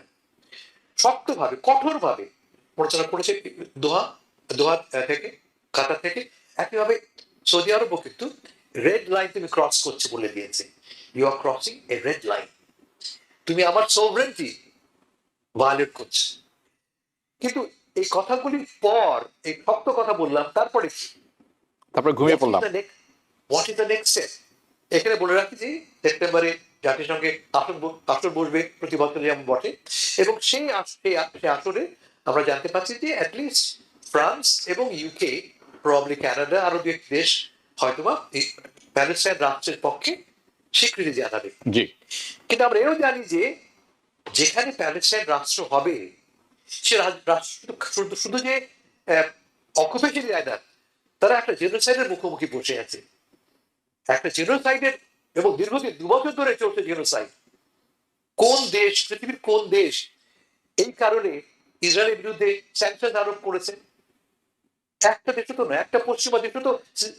শক্তভাবে কঠোরভাবে প্রচারণা করেছে দোহা থেকে, কাতার থেকে। একইভাবে সৌদি আরবও কিন্তু রেড লাইন তুমি ক্রস করছে বলে দিয়েছে, you are crossing a red line, তুমি আমার সভরেন্টি ভায়োলেট করছে। কিন্তু এই কথাগুলির পর এই শক্ত কথা বললাম, তারপরে ঘুমিয়ে পড়লাম। What is the next step? এখানে বলে রাখি যে সেপ্টেম্বরে জাতিসংঘে আসর বসবে প্রতি বছর যেমন বসে, এবং সেই আসরে আমরা জানতে পারছি যে অ্যাটলিস্ট ফ্রান্স এবং ইউকে, প্রবাবলি কানাডা, আরো দু একটি দেশ হয়তোবা এই প্যালেস্টাইন রাষ্ট্রের পক্ষে স্বীকৃতি জানাবে। জি। কিন্তু আমরা এও জানি যে যেখানে প্যালেস্টাইন রাষ্ট্র হবে সে রাষ্ট্র শুধু যে অকুপেশন যায় না, তারা একটা জেনোসাইডের মুখোমুখি বসে আছে, একটা জেনোসাইডের, এবং দীর্ঘদিন 2 বছর ধরে চলছে জেনোসাইড। কোন দেশ, পৃথিবীর কোন দেশ এই কারণে ইসরায়েলের বিরুদ্ধে স্যাংশন আরোপ করেছে? একটা দেশ তো না, একটা পশ্চিমা দেশ তো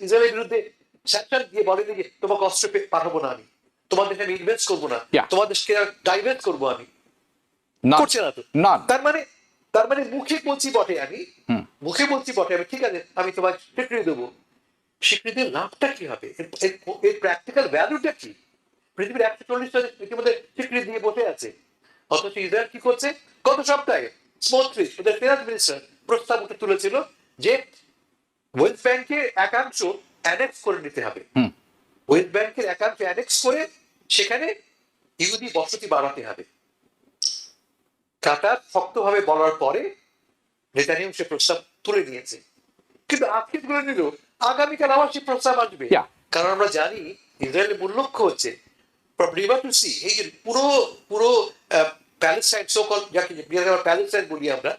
ইসরায়েলের বিরুদ্ধে স্যাংশন দিয়ে বলেনি যে তোমাকে অস্ত্র পাঠাবো না, আমি তোমার দেশে আমি ইনভেস্ট করবো না, তোমার দেশকে ডাইভেস্ট করবো আমি। না, করছে না তো। না। তার মানে মুখে বলছি বটে আমি, ঠিক আছে আমি তোমাকে স্বীকৃতি দেবো, স্বীকৃতির লাভটা কি হবে, এর প্র্যাকটিক্যাল ভ্যালুটা কি? পৃথিবীর 140টা ইতিমধ্যে স্বীকৃতি দিয়ে বসে আছে, অথচ ইসরায়েল কি করছে? গত সপ্তাহে স্মোট্রিচ ওদের ফিনান্স মিনিস্টার প্রস্তাব তুলেছিল যে ওয়েস্ট ব্যাংকের একাংশ অ্যানেক্স করে নিতে হবে, ওয়েস্ট ব্যাংকের একাংশ অ্যানেক্স করে সেখানে ইহুদি বসতি বাড়াতে হবে। কাতার শক্তভাবে বলার পরে নেতানিয়াহু সে প্রস্তাব তুলে নিয়েছে, কিন্তু আজকে তুলে নিল, আগামীকাল আবার সেই প্রস্তাব আসবে। Yeah. কারণ আমরা জানি ইসরায়েলের মূল লক্ষ্য হচ্ছে from river to sea, এই যে পুরো পুরো প্যালেস্টাইন, সো কল যাকে প্যালেস্টাইন বলি আমরা,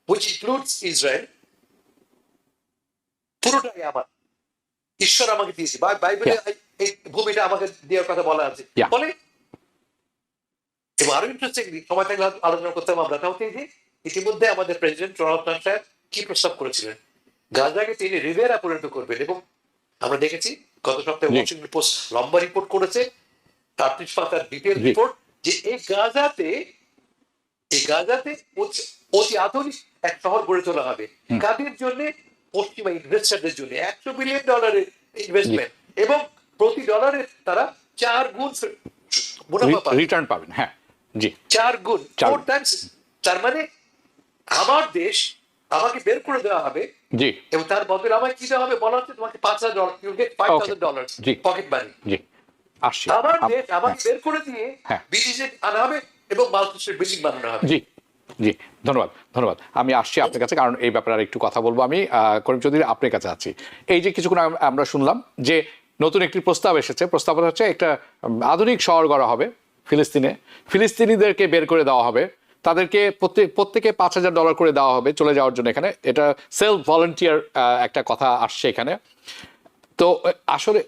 which includes ইসরায়েল, পুরোটাই আমার, ঈশ্বর আমাকে দিয়েছে, বাইবেলে এই ভূমিটা আমাকে দেওয়ার কথা বলা আছে। Yeah. ফলে এবং আরো ইন্টারেস্টিংলি সময় থাকলে আলোচনা করতাম আমরা, তা হচ্ছে যে ইতিমধ্যে আমাদের প্রেসিডেন্ট ডোনাল্ড ট্রাম্প সাহেব কি প্রস্তাব করেছিলেন, গাজাকে তিনি রিভেরা পরিণত করবেন। এবং আমরা দেখেছি গত সপ্তাহে ওয়াশিংটন পোস্ট লম্বা রিপোর্ট করেছে, 38 পাতার ডিটেল রিপোর্ট, যে এই গাজাতে অতি আধুনিক এক শহর গড়ে তোলা হবে। কাদের জন্য? পশ্চিমা ইনভেস্টারদের জন্য। $100 বিলিয়ন ইনভেস্টমেন্ট, এবং প্রতি ডলারে তারা 4 গুণ মুনাফা পাবে, রিটার্ন পাবেন। হ্যাঁ, জি, 4 গুণ, 4 টাইমস। তার মানে আমার দেশ আমাকে বের করে দেওয়া হবে, জি, এবং তার বদলে আমাকে কি দেওয়া হবে? বলা হচ্ছে তোমাকে $5,000, ইউ গেট $5,000 পকেট মানি। জি, আসছি। আমার দেশ আমাকে বের করে দিয়ে হ্যাঁ। বিদেশে আনা হবে এবং মাল্টিস্টেট বিল্ডিং বানানো হবে। জি, জি, ধন্যবাদ। আমি আসছি আপনার কাছে, কারণ এই ব্যাপারে আর একটু কথা বলবো আমি। করিম চৌধুরী, আপনার কাছে আছি। এই যে কিছুক্ষণ আমরা শুনলাম যে নতুন একটি প্রস্তাব এসেছে, প্রস্তাবটা হচ্ছে একটা আধুনিক শহর গড়া হবে ফিলিস্তিনিদেরকে বের করে দেওয়া হবে, তাদেরকে প্রত্যেকে $5,000 করে দেওয়া হবে চলে যাওয়ার জন্য। এখানে এটা সেলফ ভলান্টিয়ার একটা কথা আসছে এখানে। তো আসলে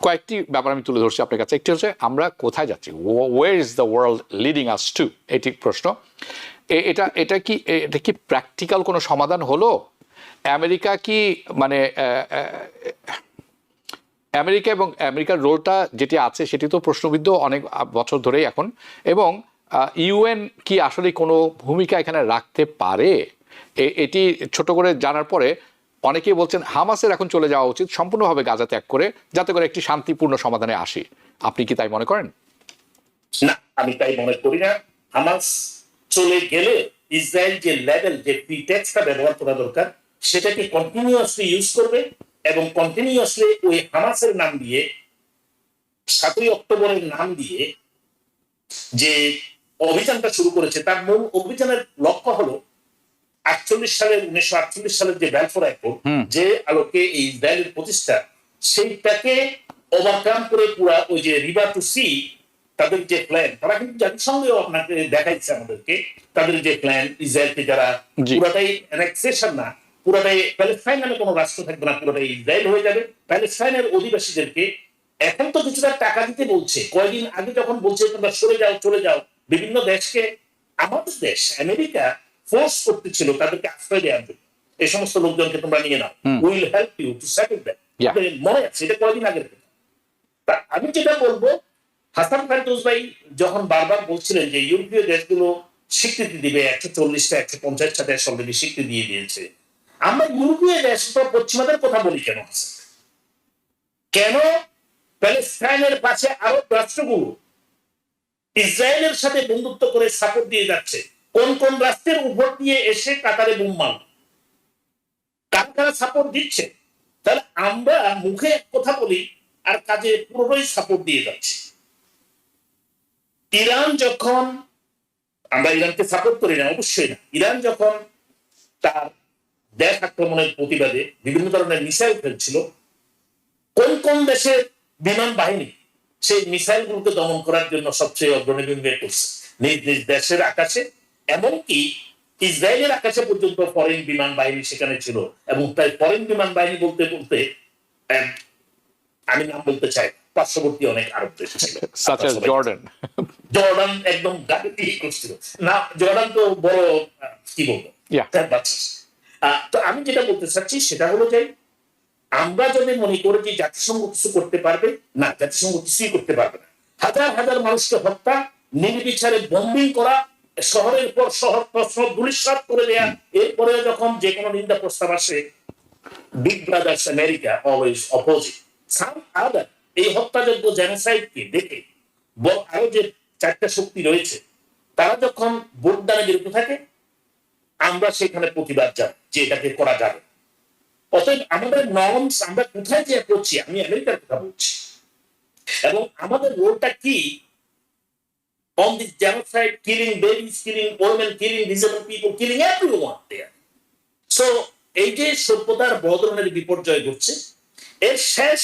কয়েকটি ব্যাপার আমি তুলে ধরছি আপনার কাছে। একটি হচ্ছে আমরা কোথায় যাচ্ছি, where is the world leading us to, এটি প্রশ্ন। এটা কি প্র্যাকটিক্যাল কোনো সমাধান হলো? আমেরিকা কি মানে আমেরিকা এবং আমেরিকার রোলটা যেটি আছে সেটি তো প্রশ্নবিদ্ধ অনেক বছর ধরেই এখন, এবং ইউএন কি আসলে কোনো ভূমিকা এখানে রাখতে পারে? এটি ছোট করে জানার পরে অনেকেই বলছেন হামাসের এখন চলে যাওয়া উচিত সম্পূর্ণভাবে গাজা ত্যাগ করে, যাতে করে একটি শান্তিপূর্ণ সমাধানে আসি। আপনি কি তাই মনে করেন? না, আমি তাই মনে করি না। হামাস চলে গেলে ইসরায়েল যে লেভেল, যে প্রিটেক্সটা ব্যবহার করা দরকার, সেটাকে কন্টিনিউয়াসলি ইউজ করবে, এবং কন্টিনিউয়াসলি ওই হামাসের নাম দিয়ে, 7ই অক্টোবরের নাম দিয়ে যে অভিযানটা শুরু করেছে, তার মূল অভিযানের লক্ষ্য হলো 1948 সালের যে ব্যালফোর অ্যাকর্ড, যে আলোকে এই ইসরায়েলের প্রতিষ্ঠা, সেইটাকে ওভারকাম করে পুরা ওই যে রিভার টু সি তাদের যে প্ল্যান, তারা কিন্তু জাতিসংঘেও আপনাকে দেখাইছে আমাদেরকে তাদের যে প্ল্যান, ইসরায়েলকে যারা পুরাটাই অ্যানেক্সেশন না, পুরাটাই প্যালেস্টাইন নামে কোনো রাষ্ট্র থাকবে না, পুরাটাই ইসরায়েল হয়ে যাবে। প্যালেস্টাইনের অধিবাসীদেরকে এখন তো কিছুটা টাকা দিতে বলছে, কয়েকদিন আগে যখন বলছে তোমরা সরে যাও চলে যাও, বিভিন্ন দেশকে, আমাদের দেশ আমেরিকা ফোর্স করতেছিল তাদেরকে আশ্রয় দেওয়ার জন্য, এই সমস্ত লোকজনকে তোমরা নিয়ে নাও, will help you to settle them. মনে আছে এটা কয়েকদিন আগের কথা। তা আমি যেটা বলবো, হাসান ফেরদৌস ভাই যখন বারবার বলছিলেন যে ইউরোপীয় দেশগুলো স্বীকৃতি দিবে, 140টা 150টা দেশ অলরেডি স্বীকৃতি দিয়ে দিয়েছে, আমরা ইউরোপীয় দেশ তো পশ্চিমাদের কথা বলি কেন? কেন প্যালেস্টাইনের পাশে আরব রাষ্ট্রগুলো ইসরায়েলের সাথে বন্ধুত্ব করে সাপোর্ট দিয়ে যাচ্ছে? কোন কোন রাষ্ট্রের উপর দিয়ে এসে কাতারে বোম মারল, কারা সাপোর্ট দিচ্ছে? তাহলে আমরা মুখে এক কথা বলি আর কাজে পুরোটাই সাপোর্ট দিয়ে যাচ্ছে। ইরান যখন, আমরা ইরানকে সাপোর্ট করি না অবশ্যই না, ইরান যখন তার দেশ আক্রমণের প্রতিবাদে বিভিন্ন ধরনের মিসাইল ফেলছিল, কোন কোন দেশের বিমান বাহিনী সেই মিসাইল গুলোকে দমন করার জন্য সবচেয়ে অগ্রণী ভূমিকা করছে? নিজ নিজ দেশের আকাশে, এমনকি ইসরায়েলের আকাশে পর্যন্ত ফরেন বিমান বাহিনী সেখানে ছিল। এবং তাই ফরেন বিমান বাহিনী বলতে বলতে আমি নাম বলতে চাই, পার্শ্ববর্তী অনেক আরব দেশ ছিল, জর্ডান একদম গাড়ি দিয়ে করছিল না, জর্ডান তো বড় কি বলবো। তো আমি যেটা বলতে চাচ্ছি সেটা হলো যে আমরা যদি মনে করি যে জাতিসংঘ কিছু করতে পারবে, না, জাতিসংঘ কিছুই করতে পারবে না। হাজার হাজার মানুষকে হত্যা, নির্বিচারে বম্বিং করা, শহরের পর শহর প্রশ্ন ধূলিসাৎ করে দেয়া, এরপরে যখন যে কোনো নিন্দা প্রস্তাব আসে, big brothers America always opposite some other. এই হত্যাযোগ্য জেনোসাইডকে দেখে আরো যে চারটা শক্তি রয়েছে তারা যখন ভোটদানে বিরত থাকে, আমরা সেখানে প্রতিবাদ জানাই যে এটাকে করা যাবে। অতএব আমাদের নর্মস আমরা কোথায় যে করছি, আমি আমেরিকার কথা বলছি, এবং আমাদের রোলটা কি on this genocide, killing babies, killing women, killing disabled people, killing everyone there. So এই যে সভ্যতার বদলের বিপর্যয় ঘটছে, এর শেষ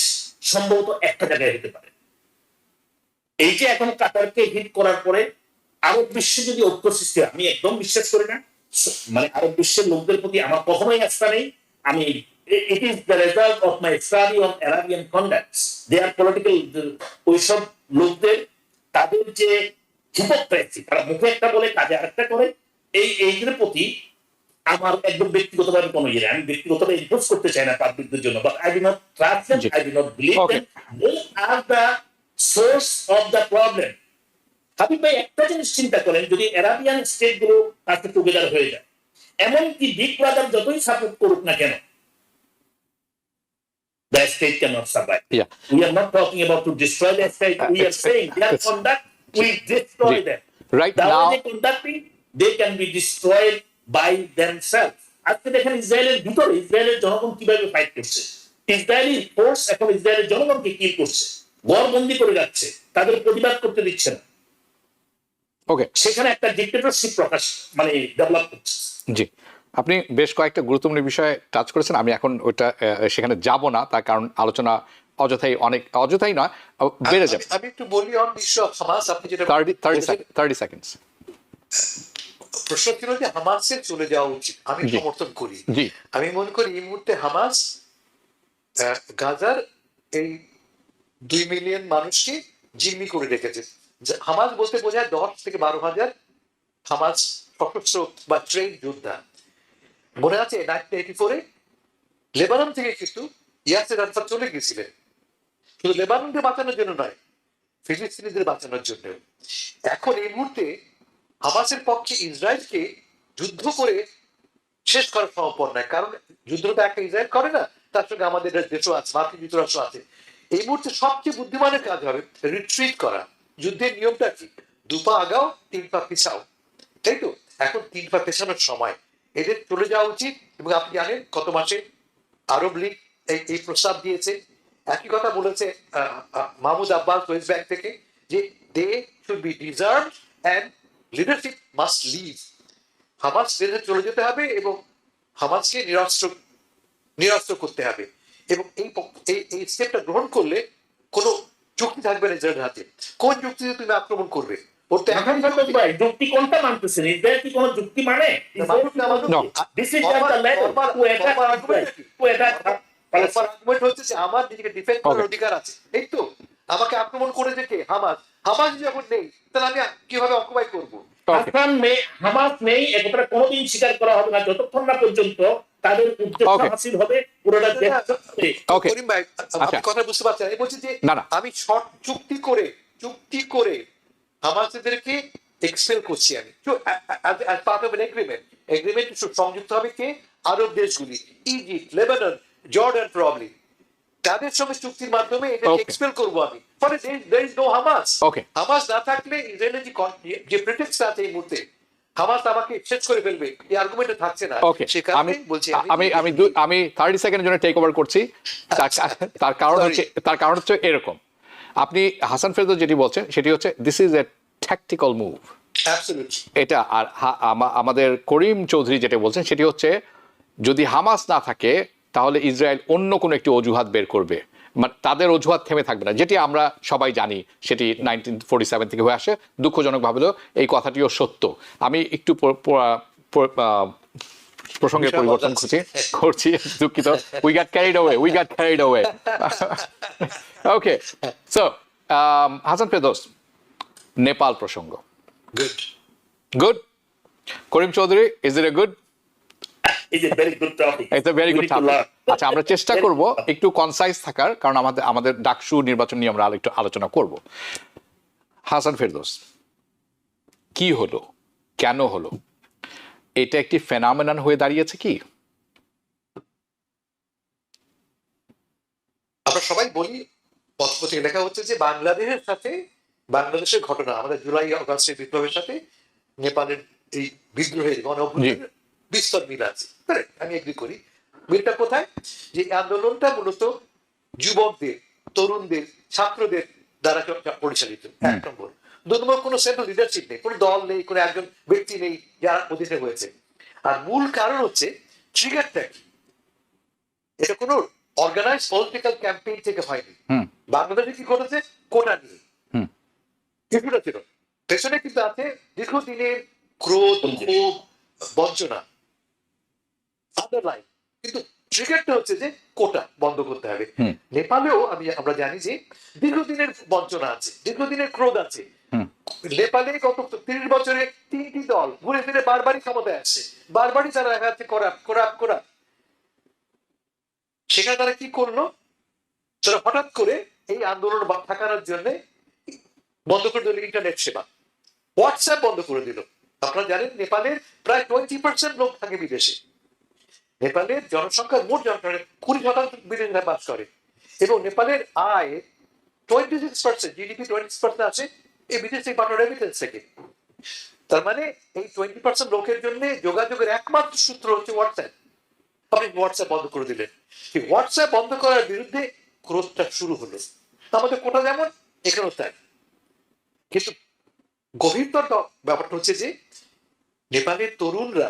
সম্ভবত একটা জায়গায় হতে পারে। এই যে এখন কাতারকে হিট করার পরে আরব বিশ্বে যদি ঐক্য সৃষ্টি হয়, আমি একদম বিশ্বাস করি না, মানে আরব বিশ্বের লোকদের প্রতি আমার কখনোই আস্থা নেই। আমি it is the result of my study on Arabian conducts. They are political, ওইসব লোকদের তাদের যে হিপোক্রেসি, তারা মুখে একটা বলে কাজে আরেকটা করে, এইগুলোর প্রতি আমার একদম ব্যক্তিগতভাবে কোনো ইয়ে, আমি ব্যক্তিগতভাবে ইনফোর্স করতে চাই না পাবলিকদের জন্য, but I do not trust them, I do not believe them, they are the source of the problem. Habib ভাই একটা জিনিস চিন্তা করেন, যদি আরাবিয়ান স্টেট গুলো কাছে টুগেদার হয়ে যায়, এমনকি বিগ ব্রাদার যতই সাপোর্ট করুক না কেন, the state cannot survive. Yeah. We are not talking about to destroy the state. We are saying their conduct will destroy them. Right The now, way they conducting, they can be destroyed by themselves. আজকে দেখেন ইসরায়েলের ভিতরে ইসরায়েলের জনগণ কিভাবে fight করছে, Israeli force এখন ইসরায়েলের জনগণকে কিল করছে, ঘরবন্দি করে যাচ্ছে, তাদের প্রতিবাদ করতে দিচ্ছে না। ওকে, সেখানে একটা ডিক্টেটরশিপ প্রকাশ মানে ডেভেলপ করছে। জি, আপনি বেশ কয়েকটা গুরুত্বপূর্ণ বিষয়ে টাচ করেছেন। আমি এখন ওইটা সেখানে যাব না, তার কারণ আলোচনা অযথাই নয়, বেড়ে যাবে। আমি একটু বলি অন ইস্যু অফ হামাস, আপনি যেটা 30 সেকেন্ডস। প্রশ্ন ছিল যে হামাসের চলে যাওয়া উচিত, আমি সমর্থন করি। আমি মনে করি এই মুহূর্তে হামাস গাজার এই 2 মিলিয়ন মানুষকে জিম্মি করে রেখেছে। হামাস বলতে বোঝায় 10 থেকে 12,000 হামাস সশস্ত্র বা ট্রেন যোদ্ধা। মনে আছে 1984-এ লেবানন থেকে কিন্তু ইয়াসের আরাফাত চলে গিয়েছিলেন, শুধু লেবাননকে বাঁচানোর জন্য নয়, ফিলিস্তিনিদের বাঁচানোর জন্য। এখন এই মুহূর্তে হামাসের পক্ষে ইসরায়েলকে যুদ্ধ করে শেষ করা সম্ভব নয়, কারণ যুদ্ধটা একটা ইসরায়েল করে না, তার সঙ্গে আমাদের দেশও আছে, মার্কিন যুক্তরাষ্ট্র আছে। এই মুহূর্তে সবচেয়ে বুদ্ধিমানের কাজ হবে রিট্রিট করা। যুদ্ধের নিয়মটা কি? 2 পা আগাও 3 পা পিছাও, তাই তো? এখন 3 পা পেছানোর সময়, এদের চলে যাওয়া উচিত। এবং আপনি জানেন গত মাসে আরব লীগ এই প্রস্তাব দিয়েছে, একই কথা বলেছে মাহমুদ আব্বাস ওয়েস্ট ব্যাংক থেকে, যে they should be deserved and leadership must leave. Hamas চলে যেতে হবে এবং হামাসকে নিরস্ত্র করতে হবে। এবং এই স্টেপটা গ্রহণ করলে কোনো যুক্তি থাকবে না ইসরায়েলের হাতে। কোন যুক্তিতে তুমি আক্রমণ করবে? ওর তো এখন যুক্তি কোনটা মানতেছেন? ইসরায়েল কি কোনো যুক্তি মানে? This is just a letter to attack argument হচ্ছে যে আমার নিজেকে ডিফেন্ড করার অধিকার আছে, এই তো। আমাকে আক্রমণ করে দেখে হামাস যখন নেই, তাহলে আমি কিভাবে অকুপাই করব? হামাস নেই একথা কোনোদিন স্বীকার করা হবে না যতক্ষণ না পর্যন্ত তাদের উদ্দেশ্য হাসিল হবে। পুরোটা করিম ভাই, আপনি কথা বুঝতে পারছেন? আমি বলছি যে আমি শর্ট চুক্তি করে হামাসদেরকে এক্সপেল করছি আমি, as part of an agreement সংযুক্ত হবে কে? আরব দেশগুলি, ইজিপ্ট, লেবানন, জর্ডান, প্রবলি তাদের সঙ্গে চুক্তির মাধ্যমে এটাকে এক্সপেল করবো আমি। ফলে there is no Hamas. Hamas না থাকলে ইসরায়েলের যে প্রিটেক্সট আছে এই মুহূর্তে, হামাস আমাকে শেষ করে ফেলবে, এই আর্গুমেন্টে থাকছে না। আমি 30 সেকেন্ডের জন্য টেক ওভার করছি। তার কারণ হচ্ছে এরকম, আপনি হাসান ফেরদৌস যেটি বলছেন সেটি হচ্ছে this is a tactical move. এটা আর আমাদের করিম চৌধুরী যেটা বলছেন সেটি হচ্ছে যদি হামাস না থাকে তাহলে ইসরায়েল অন্য কোনো একটি অজুহাত বের করবে, মানে তাদের অজুহাত থেমে থাকবে না, যেটি আমরা সবাই জানি সেটি 1947 থেকে হয়ে আসে। দুঃখজনক ভাবেও এই কথাটিও সত্য। আমি একটু প্রসঙ্গের পরিবর্তন করছি, দুঃখিত। We got carried away. Okay, so Hasan Ferdous, Nepal প্রসঙ্গ। Good. Karim Chowdhury, is it a good? It's a very good topic. It's a very good topic. আচ্ছা, আমরা চেষ্টা করব একটু কনসাইজ থাকার, কারণ আমাদের ডাকসু নির্বাচন নিয়ে আমরা আরেকটু আলোচনা করব। হাসান ফেরদৌস, কি হলো কেন হলো? এটা একটি ফেনামেনন হয়ে দাঁড়িয়েছে কি? আমরা সবাই বলি, পত্রপত্রিকা লেখা হচ্ছে যে বাংলাদেশের সাথে বাংলাদেশের ঘটনা, আমাদের জুলাই আগস্টের বিপ্লবের সাথে নেপালের এই বিদ্রোহের গণ অভ্যুত্থানের বিস্তর মিল আছে। Correct, আমি এগ্রি করি। মিলটা কোথায়? যে এই আন্দোলনটা মূলত যুবকদের, তরুণদের, ছাত্রদের দ্বারা পরিচালিত, এক নম্বর। দু নম্বর, কোনো সেন্ট্রাল লিডারশিপ নেই, কোনো দল নেই, কোনো একজন ব্যক্তি নেই যারা অধীনে হয়েছে। আর মূল কারণ হচ্ছে ট্রিগারটা কি, এটা কোনো অর্গানাইজ পলিটিক্যাল ক্যাম্পেইন থেকে হয়নি। বাংলাদেশে কি ঘটেছে? কোটা নিয়ে কিছুটা ছিল, পেছনে কিন্তু আছে দীর্ঘদিনের ক্রোধ, ক্ষোভ, বঞ্চনা, আন্ডারলাইন। কিন্তু ট্রিগারটা হচ্ছে যে কোটা বন্ধ করতে হবে। নেপালেও আমরা জানি যে দীর্ঘদিনের বঞ্চনা আছে, দীর্ঘদিনের ক্রোধ আছে। নেপালে গত 30 বছরে 3টি দল ঘুরে ফিরে বারবারই ক্ষমতায় আসছে, বারবারই তারা দেখা যাচ্ছে করাপ। সেখানে তারা কি করলো? তারা হঠাৎ করে এই আন্দোলন ঠেকানোর জন্য বন্ধ করে দিল ইন্টারনেট সেবা, হোয়াটসঅ্যাপ বন্ধ করে দিল। আপনারা জানেন নেপালের প্রায় 20% লোক থাকে বিদেশে। নেপালের জনসংখ্যার মোট জনসংখ্যার 20% বিদেশে বাস করে, এবং নেপালের আয় 26%, জিডিপি 26% আছে এই বিদেশ থেকে পাঠানো রেমিটেন্স থেকে। তার মানে এই 20% লোকের জন্য যোগাযোগের একমাত্র সূত্র হচ্ছে হোয়াটসঅ্যাপ। আপনি হোয়াটসঅ্যাপ বন্ধ করে দিলেন, হোয়াটসঅ্যাপ বন্ধ করার বিরুদ্ধে ক্রোধটা শুরু হলো। আমাদের কোটা যেমন, এখানেও তাই। কিন্তু গভীরতর ব্যাপারটা হচ্ছে যে নেপালের তরুণরা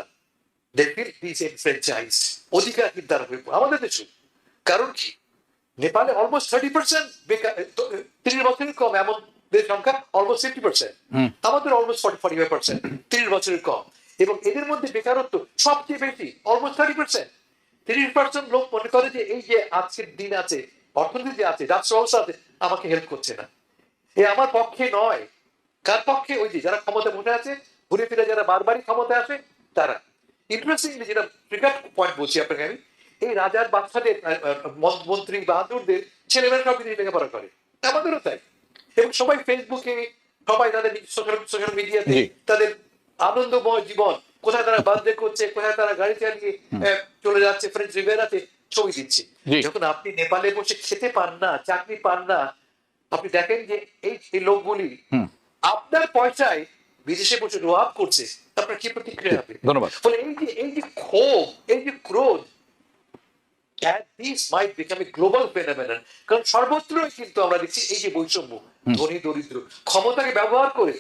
অধিকার কিন্তু তারা আমাদের দেশে। কারণ কি? নেপালে অলমোস্ট 30% বেকার, 30 বছরের কম এমন সংখ্যা অলমোস্ট 50%, আমাদের অলমোস্ট 45%, 30 বছরের কম। এবং এদের মধ্যে বেকারত্ব সবচেয়ে বেশি, অলমোস্ট 30%। 30% লোক মনে করে যে এই যে আজকের দিন আছে, অর্থনীতি যে আছে, রাষ্ট্র ব্যবস্থা আছে, আমাকে হেল্প করছে না, এ আমার পক্ষে নয়। কার পক্ষে? ওই যে যারা ক্ষমতা বসে আছে, ঘুরে ফিরে যারা বারবারই ক্ষমতায় আসে তারা। ইন্টারেস্টিংলি যেটা ট্রিগার পয়েন্ট বলছি আপনাকে আমি, এই রাজার বাচ্চাদের, মন্ত্রী বাহাদুরদের ছেলেমেয়েরা সব বিদেশে লেখাপড়া করে, আমাদেরও তাই। এবং সবাই ফেসবুকে, সবাই তাদের সোশ্যাল মিডিয়াতে তাদের আনন্দময় জীবন, কোথায় তারা বার্থডে করছে, কোথায় তারা গাড়ি চালিয়ে চলে যাচ্ছে ফ্রেঞ্চ রিভেরাতে, ছবি দিচ্ছে। যখন আপনি নেপালে বসে খেতে পান না, চাকরি পান না, আপনি দেখেন যে এই লোকগুলি আপনার পয়সায় বিদেশে বসে রোয়াব করছে, আপনার কি প্রতিক্রিয়া হবে? ধন্যবাদ। ফলে এই যে ক্ষোভ, এই যে ক্রোধ, this might become a global phenomenon। কারণ সর্বত্রই কিন্তু আমরা দেখছি এই যে বৈষম্য, ধনী দরিদ্র, ক্ষমতাকে ব্যবহার করে,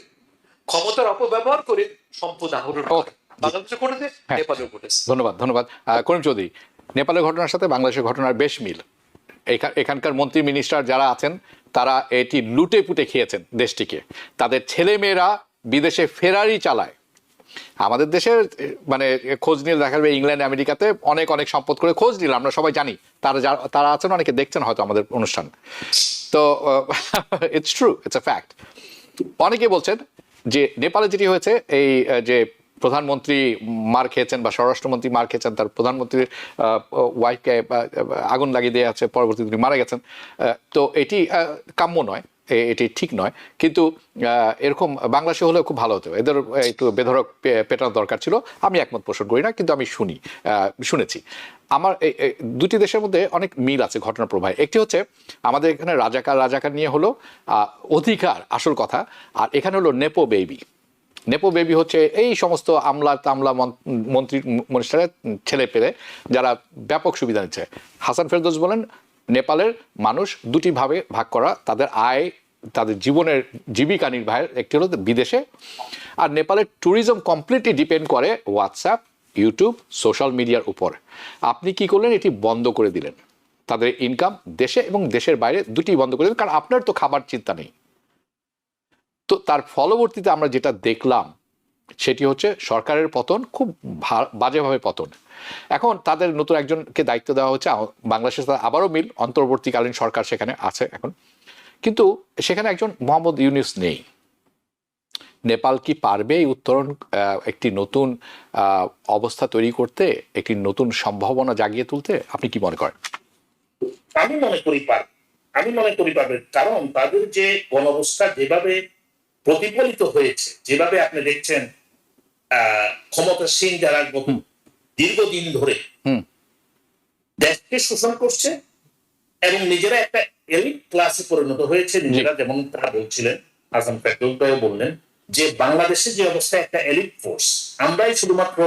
ক্ষমতার অপব্যবহার করে সম্পদ আহরণ করে। বাংলাদেশে ঘটেছে, নেপালেও ঘটেছে। ধন্যবাদ করিম চৌধুরী। নেপালের ঘটনার সাথে বাংলাদেশের ঘটনার বেশ মিল। এখানকার মন্ত্রী মিনিস্টার যারা আছেন তারা এটি লুটে পুটে খেয়েছেন দেশটিকে। তাদের ছেলে মেয়েরা বিদেশে ফেরারি চালায়। আমাদের দেশের মানে খোঁজ নিয়ে দেখা যাবে ইংল্যান্ড আমেরিকাতে অনেক অনেক সম্পদ করে খোঁজ নিলে আমরা সবাই জানি, তারা আছেন, অনেকে দেখছেন হয়তো আমাদের অনুষ্ঠান। তো it's true, it's a fact. অনেকে বলছেন যে নেপালে যেটি হয়েছে, এই যে প্রধানমন্ত্রী মার খেয়েছেন বা স্বরাষ্ট্রমন্ত্রী মার খেয়েছেন, তার প্রধানমন্ত্রীর ওয়াইফকে আগুন লাগিয়ে দিয়ে আছে, পরবর্তীতে তিনি মারা গেছেন। তো এটি কাম্য নয়, এটি ঠিক নয়। কিন্তু এরকম বাংলাদেশে হলেও খুব ভালো হতো, এদের একটু বেধড়ক পেটানোর দরকার ছিল। আমি একমত পোষণ করি না, কিন্তু আমি শুনেছি। আমার দুটি দেশের মধ্যে অনেক মিল আছে ঘটনা প্রবাহে। একটি হচ্ছে আমাদের এখানে রাজাকার নিয়ে হলো অধিকার আসল কথা, আর এখানে হলো নেপো বেবি হচ্ছে এই সমস্ত আমলা মন্ত্রী মিনিস্টারের ছেলে পেলে যারা ব্যাপক সুবিধা নিচ্ছে। হাসান ফেরদৌস বলেন নেপালের মানুষ দুটি ভাবে ভাগ করা, তাদের আয়, তাদের জীবিকা নির্বাহের, একটি হলো বিদেশে, আর নেপালের ট্যুরিজম কমপ্লিটলি ডিপেন্ড করে হোয়াটসঅ্যাপ, ইউটিউব, সোশ্যাল মিডিয়ার উপর। আপনি কি করলেন? এটি বন্ধ করে দিলেন। তাদের ইনকাম দেশে এবং দেশের বাইরে দুটি বন্ধ করে দিলেন, কারণ আপনার তো খাবার চিন্তা নেই। তো তার ফলবর্তীতে আমরা যেটা দেখলাম সেটি হচ্ছে সরকারের পতন, খুব বাজেভাবে পতন। এখন তাদের নতুন একজনকে দায়িত্ব দেওয়া হচ্ছে। বাংলাদেশের সাথে আবারও মিল, অন্তর্বর্তীকালীন সরকার সেখানে আছে এখন, কিন্তু সেখানে একজন মোহাম্মদ ইউনূস নেই। নেপাল কি পারবে এই উত্তরণ, একটি নতুন অবস্থা তৈরি করতে, একটি নতুন সম্ভাবনা জাগিয়ে তুলতে? আপনি কি মনে করেন? আমি মনে করি পারবে, কারণ তাদের যে গণঅবস্থা যেভাবে প্রতিফলিত হয়েছে, যেভাবে আপনি দেখছেন ক্ষমতাসীন যারা দীর্ঘদিন ধরে দেশকে শোষণ করছে এবং নিজেরা একটা এলিট ক্লাসে পরিণত হয়েছে নিজেরা, যেমন তারা বলছিলেন, আজম ফেরদৌস ভাইও বললেন যে বাংলাদেশের যে অবস্থা, একটা এলিট ফোর্স, আমরাই শুধুমাত্র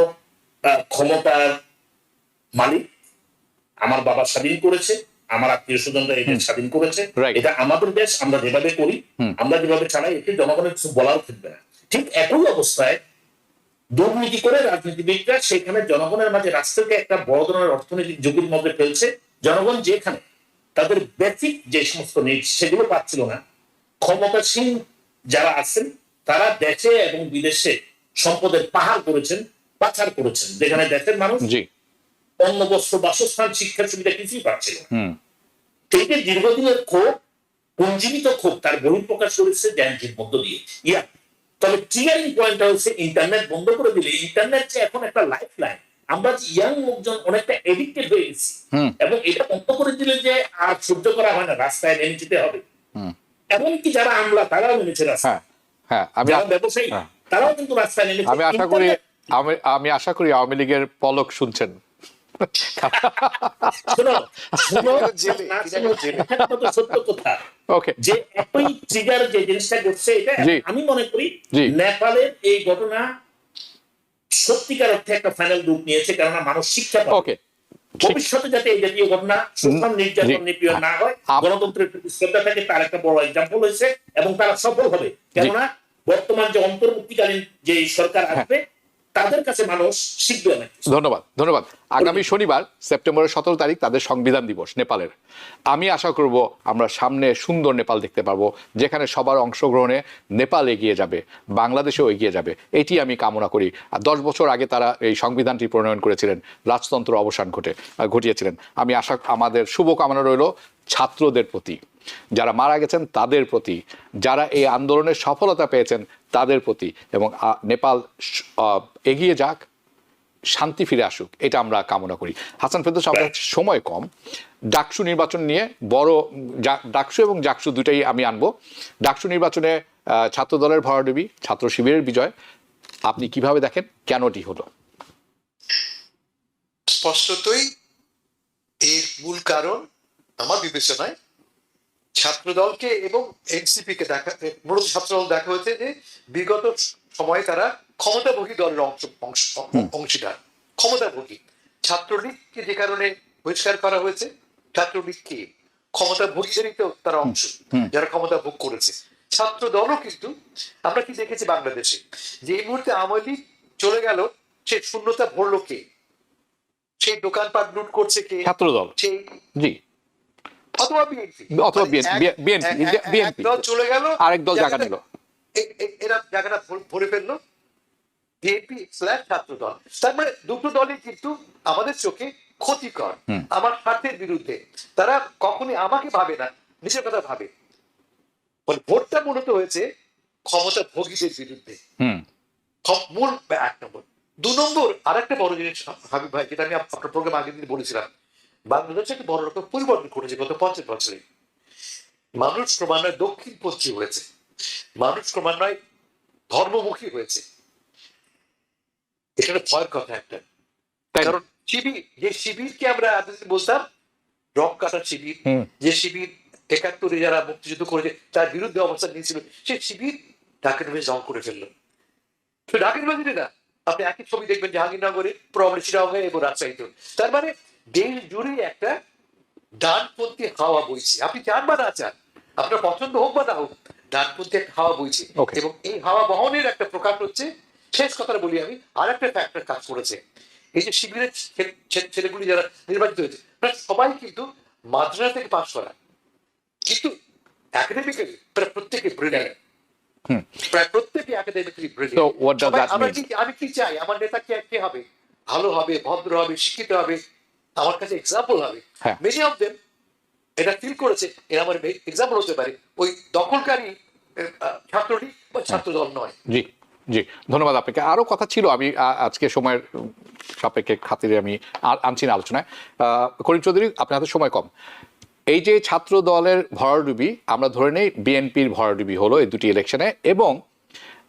ক্ষমতার মালিক, আমার বাবা স্বাধীন করেছে, আমার আত্মীয় স্বজনরা এই দেশ স্বাধীন করেছে, এটা আমাদের দেশ, আমরা যেভাবে করি, আমরা যেভাবে চালাই, এতে জনগণের কিছু বলার থাকবে না। ঠিক একই অবস্থায় দুর্নীতি করে রাজনীতিবিদরা সেখানে জনগণের মাঝে রাষ্ট্রকে একটা বড় ধরনের অর্থনৈতিক ঝুঁকির মধ্যে ফেলছে। জনগণ যেখানে তাদের বেসিক যে সমস্ত নিড সেগুলো পাচ্ছিল না, ক্ষমতাসীন যারা আছেন তারা দেশে এবং বিদেশে সম্পদের পাহাড় করেছেন, পাচার করেছেন, যেখানে দেশের মানুষ অন্ন, বস্ত্র, বাসস্থান, শিক্ষার সুবিধা কিছুই পাচ্ছিল না। এইটা দীর্ঘদিনের ক্ষোভ, পুঞ্জীবিত ক্ষোভ, তার বহিঃপ্রকাশ করেছে জ্ঞানটির মধ্য দিয়ে। তবে ট্রিগারিং পয়েন্টটা হচ্ছে ইন্টারনেট বন্ধ করে দিলে, ইন্টারনেট যে এখন একটা লাইফ লাইন, আমরা যে ইয়াং লোকজন অনেকটা এডিক্টেড হয়ে গেছি, এবং এটা বন্ধ করে দিলে যে আর সহ্য করা হয় না, রাস্তায় নেমে যেতে হবে। এমনকি যারা আমলা তারাও নেমেছে রাস্তায়, যারা ব্যবসায়ী তারাও কিন্তু রাস্তায় নেমেছে। আমি আশা করি আওয়ামী লীগের পলক শুনছেন। সত্য কথা যে একই ট্রিগার যে জিনিসটা ঘটছে, এটা আমি মনে করি নেপালের এই ঘটনা সত্যিকার অর্থে একটা ফাইনাল রূপ নিয়েছে, কেননা মানুষ শিক্ষা পাবে ভবিষ্যতে যাতে এই জাতীয় ঘটনা, শোষণ, নির্যাতন, নিপীড়ন না হয়, গণতন্ত্রের প্রতি শ্রদ্ধা থাকে, তার একটা বড় এক্সাম্পল হয়েছে, এবং তারা সফল হবে। কেননা বর্তমান যে অন্তর্বর্তীকালীন যে সরকার আসবে তাদের কাছে মানুষ শিখবে না। ধন্যবাদ। আগামী শনিবার সেপ্টেম্বরের 17 তারিখ তাদের সংবিধান দিবস নেপালের। আমি আশা করব আমরা সামনে সুন্দর নেপাল দেখতে পারবো, যেখানে সবার অংশগ্রহণে নেপাল এগিয়ে যাবে, বাংলাদেশেও এগিয়ে যাবে, এটি আমি কামনা করি। আর 10 বছর আগে তারা এই সংবিধানটি প্রণয়ন করেছিলেন, রাজতন্ত্র অবসান ঘটিয়েছিলেন। আমি আমাদের শুভকামনা রইল ছাত্রদের প্রতি, যারা মারা গেছেন তাদের প্রতি, যারা এই আন্দোলনের সফলতা পেয়েছেন তাদের প্রতি, এবং নেপাল এগিয়ে যাক, শান্তি ফিরে আসুক, এটা আমরা কামনা করি। হাসান ফেরদৌস, আমাদের সময় কম, ডাকসু নির্বাচন নিয়ে বড়, ডাকসু এবং জাকসু দুটাই আমি আনবো। ডাকসু নির্বাচনে ছাত্র দলের ভরাডুবি, ছাত্র শিবিরের বিজয়, আপনি কিভাবে দেখেন, কেনটি হলো? স্পষ্টতই এর মূল কারণ আমার বিবেচনায় ছাত্রদলকে এবং এনসিপি কে মূলত ছাত্রদল দেখা হয়েছে যে বিগত সময়ে তারা ক্ষমতাভোগী দলের অংশীদার, ক্ষমতাভোগী। ছাত্রলীগকে যে কারণে বহিষ্কার করা হয়েছে, ছাত্রলীগকে ক্ষমতাভোগীদেরই তো তারা অংশ, যারা ক্ষমতা ভোগ করেছে। ছাত্র দলও কিন্তু আমরা কি দেখেছি বাংলাদেশে, যে এই মুহূর্তে আওয়ামী লীগ চলে গেল, সে শূন্যতা ভরলো কে? সেই দোকানপাট লুট করছে কে? ছাত্রদল। সেই অথবা বিএনপি দল চলে গেল, আরেক দল জায়গা নিল, এরা জায়গাটা ভরে ফেললো বিএনপি ছাত্র দল। তার মানে দুটো দলই কিন্তু আমাদের চোখে ক্ষতিকর, আমার স্বার্থের বিরুদ্ধে। তারা কখনই আমাকে ভাবে না, নিজের কথা ভাবে। ভোটটা মূলত হয়েছে ক্ষমতা ভোগীদের বিরুদ্ধে, মূল 1 নম্বর। 2 নম্বর আর একটা বড় জিনিস হাবিব ভাই, যেটা আমি আপনার প্রোগ্রাম আগের দিন বলেছিলাম, বাংলাদেশে একটা বড় রকম পরিবর্তন ঘটেছে গত 50 বছরে। মানুষ ক্রমান্বয়ে দক্ষিণপন্থী হয়েছে, মানুষ ক্রমান্বয়ে ধর্মমুখী হয়েছে। এটা ভয়ের কথা একটা, কারণ শিবিরকে আমরা এতদিন বলতাম রক কাটার শিবির, যে শিবির 71-এ যারা মুক্তিযুদ্ধ করেছে তার বিরুদ্ধে অবস্থান নিয়েছিল, সে শিবির ঢাকা নবী জং করে ফেললো। ঢাকা নবী না, আপনি একই ছবি দেখবেন জাহাঙ্গীরনগরে, প্রবলেম চিরাঙ্গে এবং রাজশাহীতে। তার মানে দেশ জুড়ে একটা ডানপন্থী হাওয়া বইছে। আপনি চান বা না চান, আপনার পছন্দ হোক বা না হোক, ডানপন্থী একটা হাওয়া বইছে। এবং এই হাওয়া বহনের একটা প্রকাশ হচ্ছে, শেষ কথাটা বলি আমি, আর একটা ফ্যাক্টর কাজ করেছে। এই যে শিবিরের ছেলেগুলি যারা নির্বাচিত হয়েছে, সবাই কিন্তু মাদ্রাসা থেকে পাশ করা, কিন্তু একাডেমিক্যালি প্রায় প্রত্যেকে ব্রিলিয়ান্ট, প্রায় প্রত্যেকে একাডেমিক্যালি ব্রিলিয়ান্ট। আমি কি চাই আমার নেতা কে হবে? ভালো হবে, ভদ্র হবে, শিক্ষিত হবে, আমার কাছে এক্সাম্পল হবে। মেনি অফ দেম এটা ফিল করেছে, এরা আমার এক্সাম্পল হতে পারে, ওই দখলকারী ছাত্রলীগ বা ছাত্রদল নয়। জি, ধন্যবাদ আপনাকে। আরো কথা ছিল, আমি আজকে সময়ের সাপেক্ষে খাতিরে আমি আনছি না আলোচনায়। করিম চৌধুরী, আপনার হাতে সময় কম। এই যে ছাত্র দলের ভরাডুবি, আমরা ধরে নেই বিএনপির ভরাডুবি হলো এই দুটি ইলেকশনে, এবং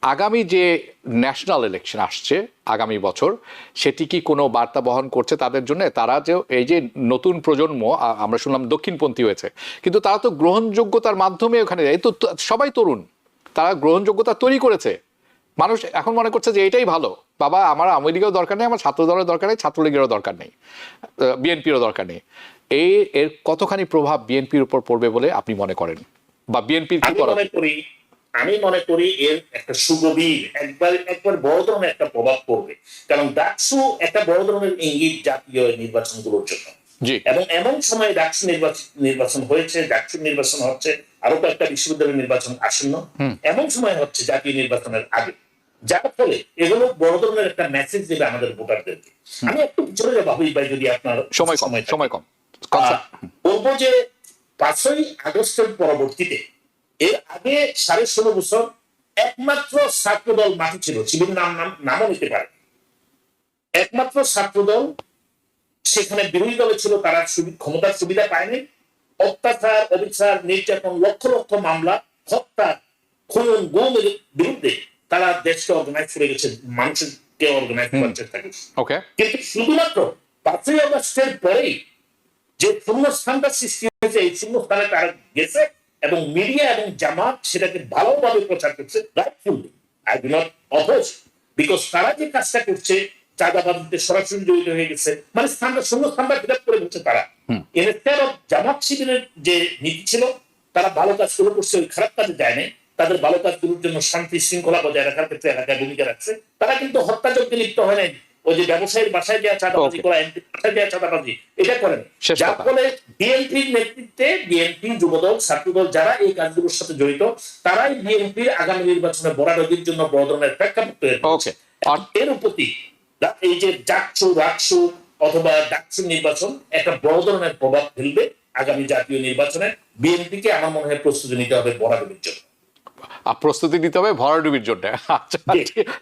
আগামী যে ন্যাশনাল ইলেকশন আসছে আগামী বছর, সেটি কি কোনো বার্তা বহন করছে তাদের জন্য? তারা যে এই যে নতুন প্রজন্ম, আমরা শুনলাম দক্ষিণপন্থী হয়েছে, কিন্তু তারা তো গ্রহণযোগ্যতার মাধ্যমে ওখানে যায়, তো সবাই তরুণ, তারা গ্রহণযোগ্যতা তৈরি করেছে। মানুষ এখন মনে করছে যে এটাই ভালো, বাবা আমার আওয়ামী লীগেরও দরকার নেই, আমার ছাত্র দলের দরকার নেই, ছাত্রলীগেরও দরকার নেই, বিএনপিরও দরকার নেই। এর কতখানি প্রভাব বিএনপির উপর পড়বে বলে আপনি মনে করেন, বা বিএনপির কি করা? আমি মনে করি এর একটা সুগভীর একবার বড় ধরনের একটা প্রভাব পড়বে, কারণ ডাকসু একটা বড় ধরনের ইঙ্গিত জাতীয় নির্বাচনগুলোর জন্য। এবং এমন সময় ডাকসু নির্বাচন হয়েছে, ডাকসু নির্বাচন হচ্ছে, আরো কয়েকটা বিশ্ববিদ্যালয়ের নির্বাচন আসন্ন, এমন সময় হচ্ছে জাতীয় নির্বাচনের আগে, যার ফলে এগুলো বড় ধরনের একটা মেসেজ দেবে আমাদের ভোটারদেরকে। আমি একটু চলে যাবো ভাই, যদি আপনার সময় কম বলবো যে 5ই আগস্টের পরবর্তীতে, এর আগে 16.5 বছর একমাত্র ছাত্রদল মাঠে ছিল, শিবির নামও নিতে পারে, একমাত্র ছাত্রদল সেখানে বিরোধী দলে ছিল, তারা ক্ষমতার সুবিধা পায়নি। অত্যাচার, অবিচার, নির্যাতন, লক্ষ লক্ষ মামলা, হত্যা, খুন, গুমের বিরুদ্ধে তারা দেশকে অর্গানাইজ করে গেছে, মানুষকে অর্গানাইজ করার চেষ্টা করছে। কিন্তু শুধুমাত্র 5ই আগস্টের পরেই যে শূন্যস্থানটা সৃষ্টি হয়েছে, এই শূন্যস্থানে তারা গেছে এবং মিডিয়া এবং জামাত সেটাকে ভালোভাবে প্রচার করছে, rightfully. I do not oppose, because তারা যে কাজটা করছে, চাঁদাবাজিতে সরাসরি জড়িত হয়ে গেছে, মানে শূন্যস্থানটা ফিল আপ করে বলছে তারা। ইনস্টেড অফ জামাত শিবিরের যে নীতি ছিল, তারা ভালো কাজ শুরু করছে, ওই খারাপ কাজে যায় নাই, তাদের ভালো কাজগুলোর জন্য শান্তি শৃঙ্খলা বজায় রাখার ক্ষেত্রে এলাকায় ভূমিকা রাখছে। তারা কিন্তু হত্যাযজ্ঞে লিপ্ত হয় নাই, ওই যে ব্যবসায়ীর বাসায় দেওয়া চাঁদাবাজি করা, এমপির বাসায় দেওয়া চাঁদাবাজি, এটা করেন। যার ফলে বিএনপির নেতৃত্বে বিএনপি, যুবদল, ছাত্রদল যারা এই কাজগুলোর সাথে জড়িত, তারাই বিএনপির আগামী নির্বাচনে বরাবরের জন্য বড় ধরনের প্রেক্ষাপট তৈরি করছে। এর প্রতি এই যে রাকসু অথবা ডাকসু নির্বাচন একটা বড় ধরনের প্রভাব ফেলবে আগামী জাতীয় নির্বাচনে। বিএনপিকে আমার মনে হয় প্রস্তুতি নিতে হবে বরাবরের জন্য, প্রস্তুতি নিতে হবে ভরাডুবির জন্য। আচ্ছা,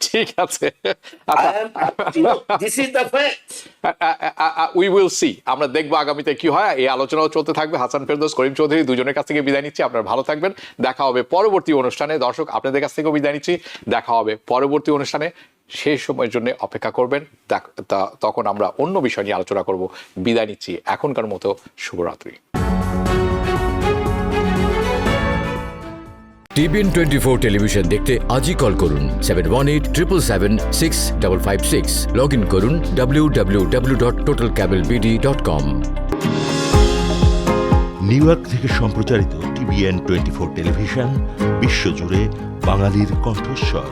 ঠিক আছে, উই উইল সি, আমরা দেখবো আগামীতে কি হয়। এই আলোচনাও চলতে থাকবে। হাসান ফেরদৌস, করিম চৌধুরী, দুজনের কাছ থেকে বিদায় নিচ্ছি। আপনারা ভালো থাকবেন, দেখা হবে পরবর্তী অনুষ্ঠানে। দর্শক, আপনাদের কাছ থেকেও বিদায় নিচ্ছি, দেখা হবে পরবর্তী অনুষ্ঠানে। সেই সময়ের জন্য অপেক্ষা করবেন, তখন আমরা অন্য বিষয় নিয়ে আলোচনা করব। বিদায় নিচ্ছি এখনকার মতো, শুভরাত্রি। TBN 24 টেলিভিশন দেখতে আজই কল করুন 7187776556। লগ ইন করুন www.totalcablebd.com। নিউ ইয়র্ক থেকে সম্প্রচারিত TBN 24 টেলিভিশন বিশ্বজুড়ে বাঙালির কণ্ঠস্বর।